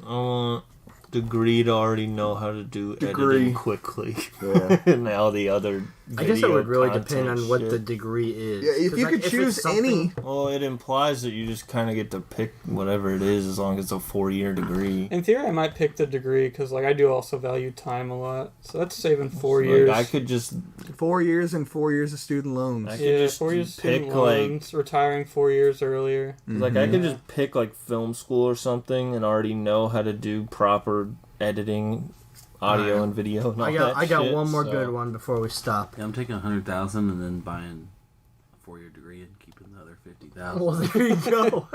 I want degree to already know how to do Degree. editing quickly. Yeah. And all the other I guess it would really video depend on content what shit. the degree is. Yeah, if 'Cause, you like, could it's choose something- any. Well, it implies that you just kind of get to pick whatever it is as long as it's a 4-year degree. in theory, I might pick the degree because like I do also value time a lot, so that's saving 4 years. Like, I could just 4 years and 4 years of student loans. I could Yeah, just 4 years pick, student loans, retiring 4 years earlier. like I could just pick like film school or something and already know how to do proper editing, audio and video. And all I got shit, one more so- good one before we stop. Yeah, I'm taking 100,000 and then buying a 4-year degree and keeping the other 50,000. Well, there you go.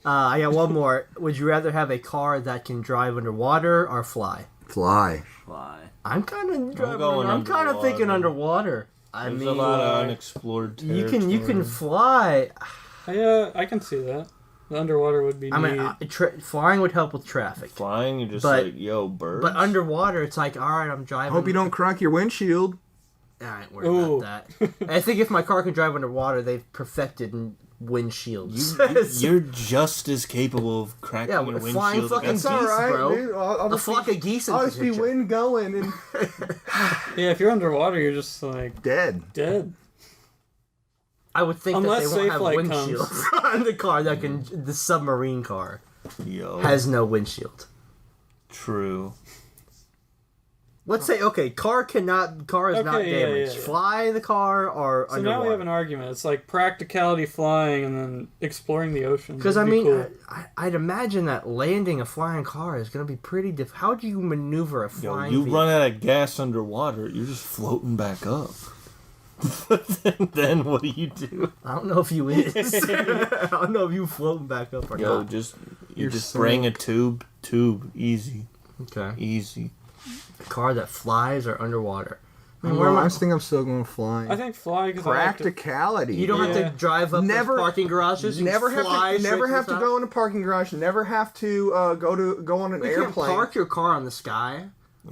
I got one more. Would you rather have a car that can drive underwater or fly? Fly. Fly. I'm kind of driving. going I'm kind of thinking underwater. underwater. I There's mean, a lot of unexplored you territory. can fly. I can see that. The underwater would be I neat. mean, flying would help with traffic. Flying, you're just But- like, yo, birds. But underwater, it's like, all right, I'm driving. Hope you don't crack your windshield. I ain't worried Ooh. about that. I think if my car can drive underwater, they've perfected windshields. You're just as capable of cracking Yeah, your with windshield. flying fucking against geese, me. bro. dude. I'll a just flock be, of geese in I'll the just be picture. wind going and Yeah, if you're underwater, you're just like dead. dead. I would think Unless that they won't have Safelite comes. windshields on the car that can. The submarine car Yo, has no windshield. true. Let's say car is not Okay, damaged. yeah. Fly the car or So underwater. now we have an argument. It's like practicality flying and then exploring the ocean. Because I Would be mean, cool. I'd imagine that landing a flying car is going to be pretty difficult. How do you maneuver a Yo, flying? you vehicle? run out of gas underwater, you're just floating back up. then what do you do? I don't know if you is. I don't know if you floating back up or Yo, not. you just bring a tube, easy, Okay. easy. A car that flies or underwater. I mean, Well, I think I'm still going flying. I think fly because I like to, Practicality. You don't have Yeah. to drive up Never- those parking garages. You Never fly have to. straight Never the have to top. go in a parking garage. Never have to go on an You can't airplane. park your car on the sky.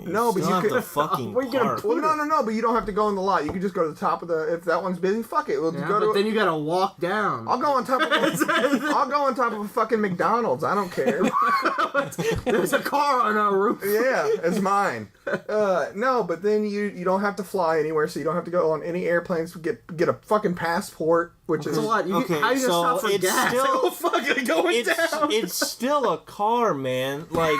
No, but still you have could- to fucking Where you gonna park. put Well, no, but you don't have to go in the lot. You can just go to the top of the. If that one's busy, fuck it. We'll just Yeah, go but to. then you gotta walk down. I'll go on top of. I'll go on top of a fucking McDonald's. I don't care. There's a car on our roof. Yeah, it's mine. No, but then you don't have to fly anywhere, so you don't have to go on any airplanes. Get a fucking passport, which It's is a lot. Okay, How you gonna so stop for it's gas? still- Oh fuck! It's going down. It's still a car, man. Like,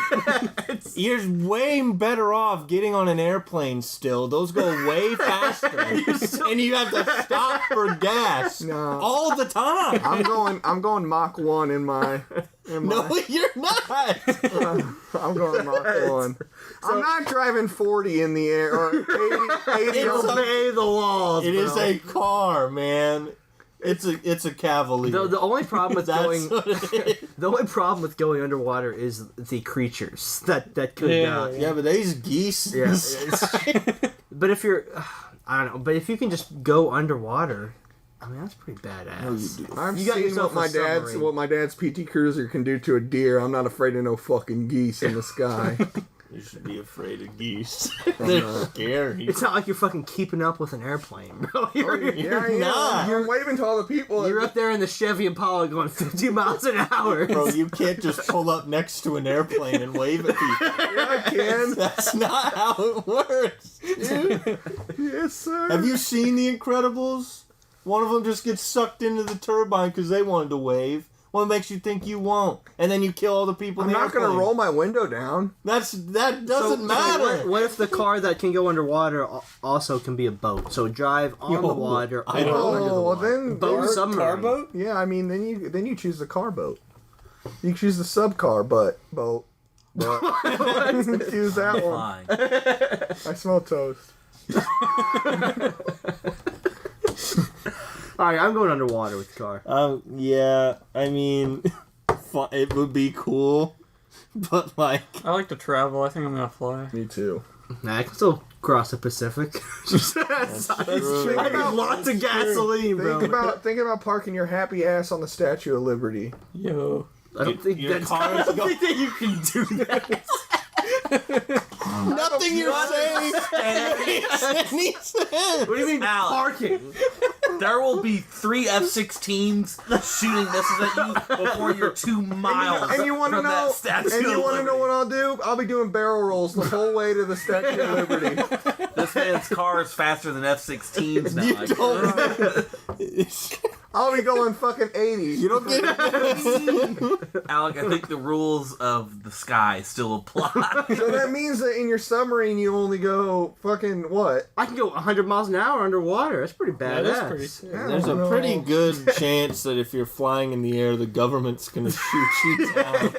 you're way better off getting on an airplane still. Those go way faster. And you have to stop for gas No. all the time. I'm going Mach 1 in my. No, you're not. I'm going Mach 1. I'm not driving 40 in the air or 80 It's on- Obey the laws. It is bro. a car, man. It's a Cavalier. The only problem with That's going what it is. the only problem with going underwater is the creatures that could Yeah. Yeah, but these geese. yeah. But if you're I don't know, but if you can just go underwater, I mean that's pretty badass. I've You got seen yourself what a submarine. my dad's PT Cruiser can do to a deer. I'm not afraid of no fucking geese in the sky. You should be afraid of geese. They're scary. It's not like you're fucking keeping up with an airplane, bro. You're, Yeah, not. You're waving to all the people. you're up there in the Chevy Impala going 50 miles an hour. Bro, you can't just pull up next to an airplane and wave at people. Yeah, I can. That's not how it works, dude. Yes, sir. Have you seen The Incredibles? One of them just gets sucked into the turbine because they wanted to wave. What makes you think you won't? And then you kill all the people I'm in the not going to airplane. roll my window down. That doesn't matter. What if the car that can go underwater also can be a boat? So drive on the water or I don't- under the Oh, well water. then. Boat then- submarine. car boat? Yeah, I mean, then you choose the car boat. You choose the sub car boat. But choose that one. Fine. I smell toast. Alright, I'm going underwater with the car. Yeah, I mean, it would be cool, but like, I like to travel. I think I'm gonna fly. Me too. Nah, I can still cross the Pacific. true. I need lots of gasoline, bro. Think about parking your happy ass on the Statue of Liberty. Yo. I don't think Your that's car I is don't go- think that you can do that. nothing you're saying makes any sense. What do you mean Alex. parking? There will be 3 F-16s shooting missiles at you before you're 2 miles And you want to from know? that Statue And you of want to know Liberty. what I'll do? I'll be doing barrel rolls the whole way to the Statue of Liberty. This man's car is faster than F-16s now. You I don't. I'll be going fucking 80. You don't get Alec, I think the rules of the sky still apply. So that means that in your submarine you only go fucking what? I can go 100 miles an hour underwater. That's pretty badass. That is pretty sick. There's a pretty good chance that if you're flying in the air, the government's gonna shoot you down.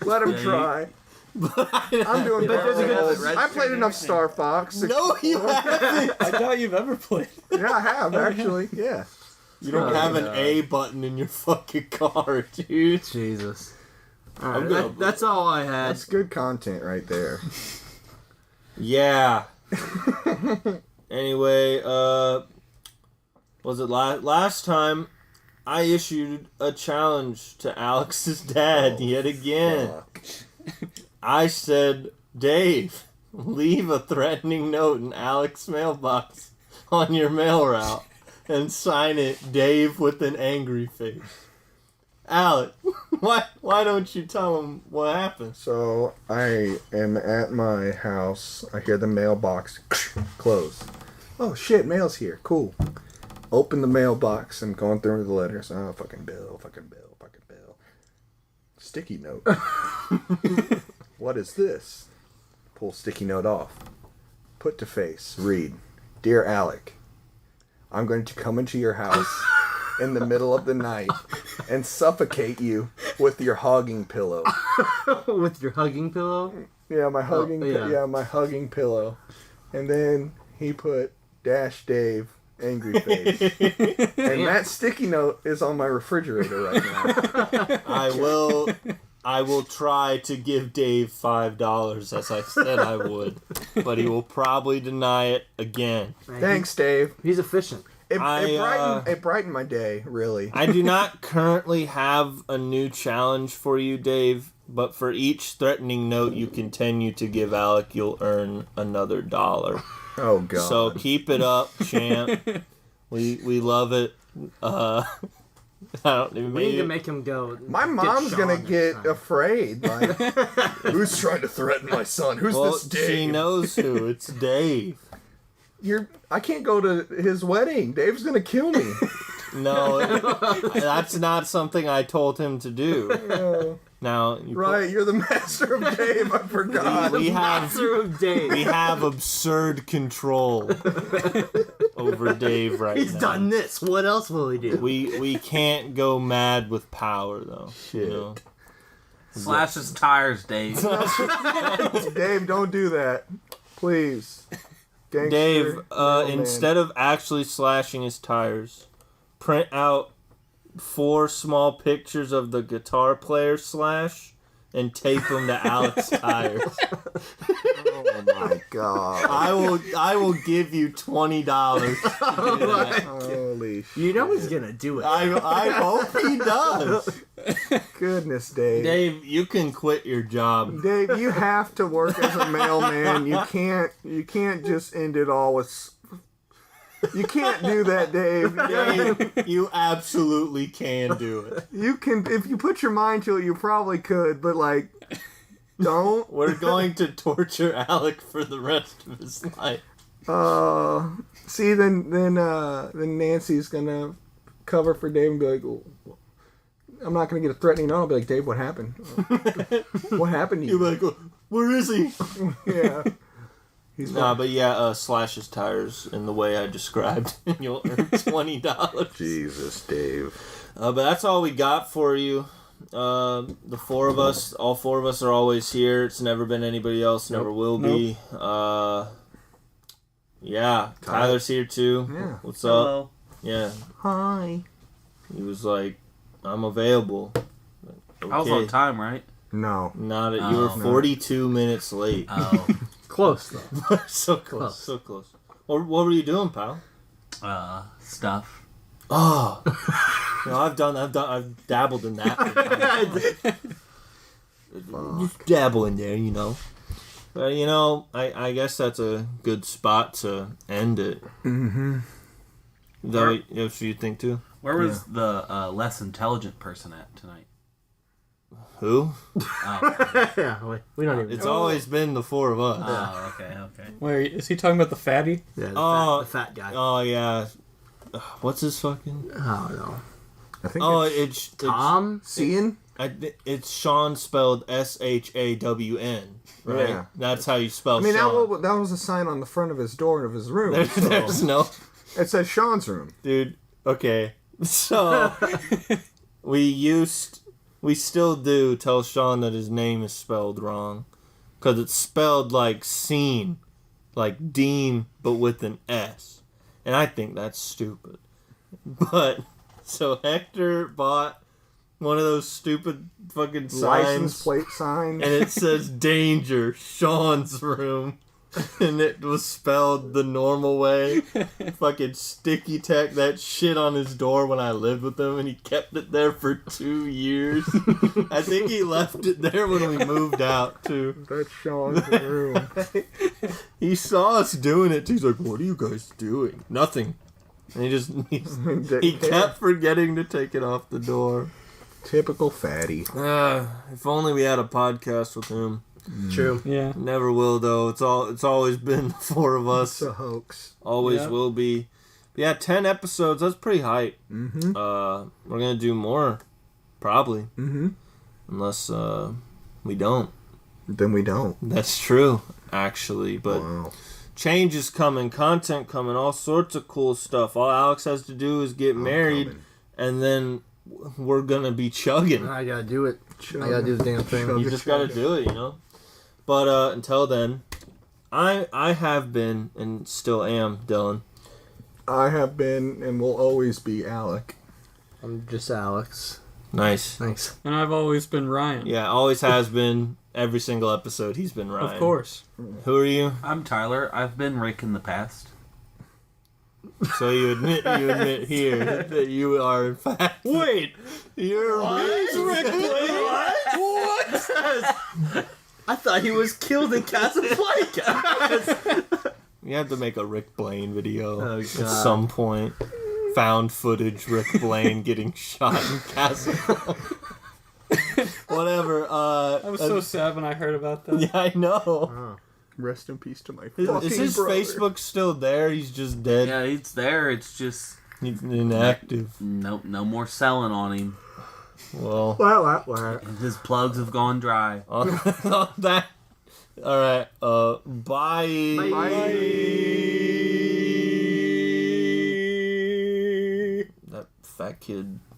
Let him Yeah, try. I'm doing there's a good- barrel rolls. I played enough Star Fox. No, you haven't. I doubt you've ever played. Yeah, I have actually. Yeah. You don't have an God. A button in your fucking car, dude. Jesus. All I'm right, gonna- that's all I had. That's good content right there. Yeah. Anyway, was it last time I issued a challenge to Alex's dad yet again. Fuck. I said, Dave, leave a threatening note in Alex's mailbox on your mail route and sign it Dave with an angry face. Alec, why don't you tell him what happened? So I am at my house. I hear the mailbox close. Oh shit, mail's here. Cool. Open the mailbox and going through the letters. Oh, fucking bill, fucking bill, fucking bill. Sticky note. What is this? Pull sticky note off. Put to face. Read. Dear Alec, I'm going to come into your house in the middle of the night and suffocate you with your hogging pillow. With your hugging pillow? Yeah, my hugging. My hugging pillow. And then he put Dash Dave angry face. And that sticky note is on my refrigerator right now. I will try to give Dave $5 as I said I would, but he will probably deny it again. Thanks, Dave. He's efficient. It brightened my day, really. I do not currently have a new challenge for you, Dave, but for each threatening note you continue to give Alec, you'll earn another $1. Oh, God. So keep it up, champ. We love it. I don't even. We need to make him go. My mom's gonna get afraid. Like, who's trying to threaten my son? Who's this Dave? She knows who. It's Dave. I can't go to his wedding. Dave's gonna kill me. No, that's not something I told him to do. Now, you're the master of Dave. I forgot. We have Master of Dave. We have absurd control over Dave right now. He's done this. What else will he do? We can't go mad with power though. Shit. You know? Slash his tires, Dave. Dave, don't do that, please. Gangster, Dave, man. instead of actually slashing his tires, print out 4 small pictures of the guitar player Slash and tape them to Alec's tires. Oh my God! I will give you $20 to do that. Holy shit! You know he's gonna do it. I hope he does. Goodness, Dave. Dave, you can quit your job. Dave, you have to work as a mailman. You can't just end it all with. You can't do that, Dave. Dave, you absolutely can do it. You can, if you put your mind to it, you probably could, but like, don't. We're going to torture Alec for the rest of his life. See, then Nancy's gonna cover for Dave and be like, oh, I'm not gonna get a threatening note. I'll be like, Dave, what happened? What happened to you? You'll be like, where is he? Yeah. But yeah, slash his tires in the way I described, and you'll earn $20. Jesus, Dave. But that's all we got for you. The 4 of us, all 4 of us are always here. It's never been anybody else, never will be. Yeah, Tyler's here too. Yeah. What's Hello. up? Yeah. Hi. He was like, I'm available. Okay. I was on time, right? No. Not it. You were 42 minutes late. Oh. Close though. So close, so close. What were you doing, pal? Stuff. Oh, no, I've dabbled in that. Just dabble in there, you know. But you know, I guess that's a good spot to end it. Mm-hmm. Is that what you think too? Where was the less intelligent person at tonight? Who? Oh, Yeah, we don't even. It's always been the 4 of us. oh okay. Wait, is he talking about the fatty? Yeah, the fat guy. Oh yeah. What's his fucking? I don't know. I think It's Tom? Seeing? It's Sean spelled SHAWN, right? Yeah. That's how you spell. I mean, Sean. that was a sign on the front of his door of his room. There's no, It says Sean's room. dude. Okay, so we still do tell Sean that his name is spelled wrong, because it's spelled like scene, like Dean, but with an S, and I think that's stupid. But so Hector bought one of those stupid fucking signs. License plate signs. And it says danger, Sean's room. And it was spelled the normal way. Fucking sticky tack that shit on his door when I lived with him, and he kept it there for 2 years. I think he left it there when we moved out too. That's Sean's room. He saw us doing it too. He's like, "What are you guys doing?" Nothing. And he kept forgetting to take it off the door. Typical fatty. If only we had a podcast with him. True. Yeah. Never will though. It's always been the 4 of us. It's a hoax. Always Yeah. will be. Yeah, 10 episodes. That's pretty hype. Mm-hmm. We're gonna do more, probably, Mm-hmm. unless we don't. Then we don't. That's true, actually. But Wow. change is coming, content coming, all sorts of cool stuff. All Alex has to do is get married, coming. and then we're gonna be chugging. I gotta do it. I gotta do the damn thing. Chug. You just gotta do it, you know. But until then, I have been and still am Dylan. I have been and will always be Alec. I'm just Alex. Nice. Thanks. And I've always been Ryan. Yeah, always has been. Every single episode, he's been Ryan. Of course. Who are you? I'm Tyler. I've been Rick in the past. So you admit here that you are in fact. Wait, you're Rick Blaine? What? I thought he was killed in Casablanca. You have to make a Rick Blaine video Oh, at God. some point. Found footage Rick Blaine getting shot in Casablanca. Whatever. I was so sad when I heard about that. Yeah, I know. Rest in peace to my Is fucking his brother. Facebook still there? He's just dead. Yeah, it's there. It's just He's inactive. no more selling on him. Well, His plugs have gone dry. on that. All right. Bye. That fat kid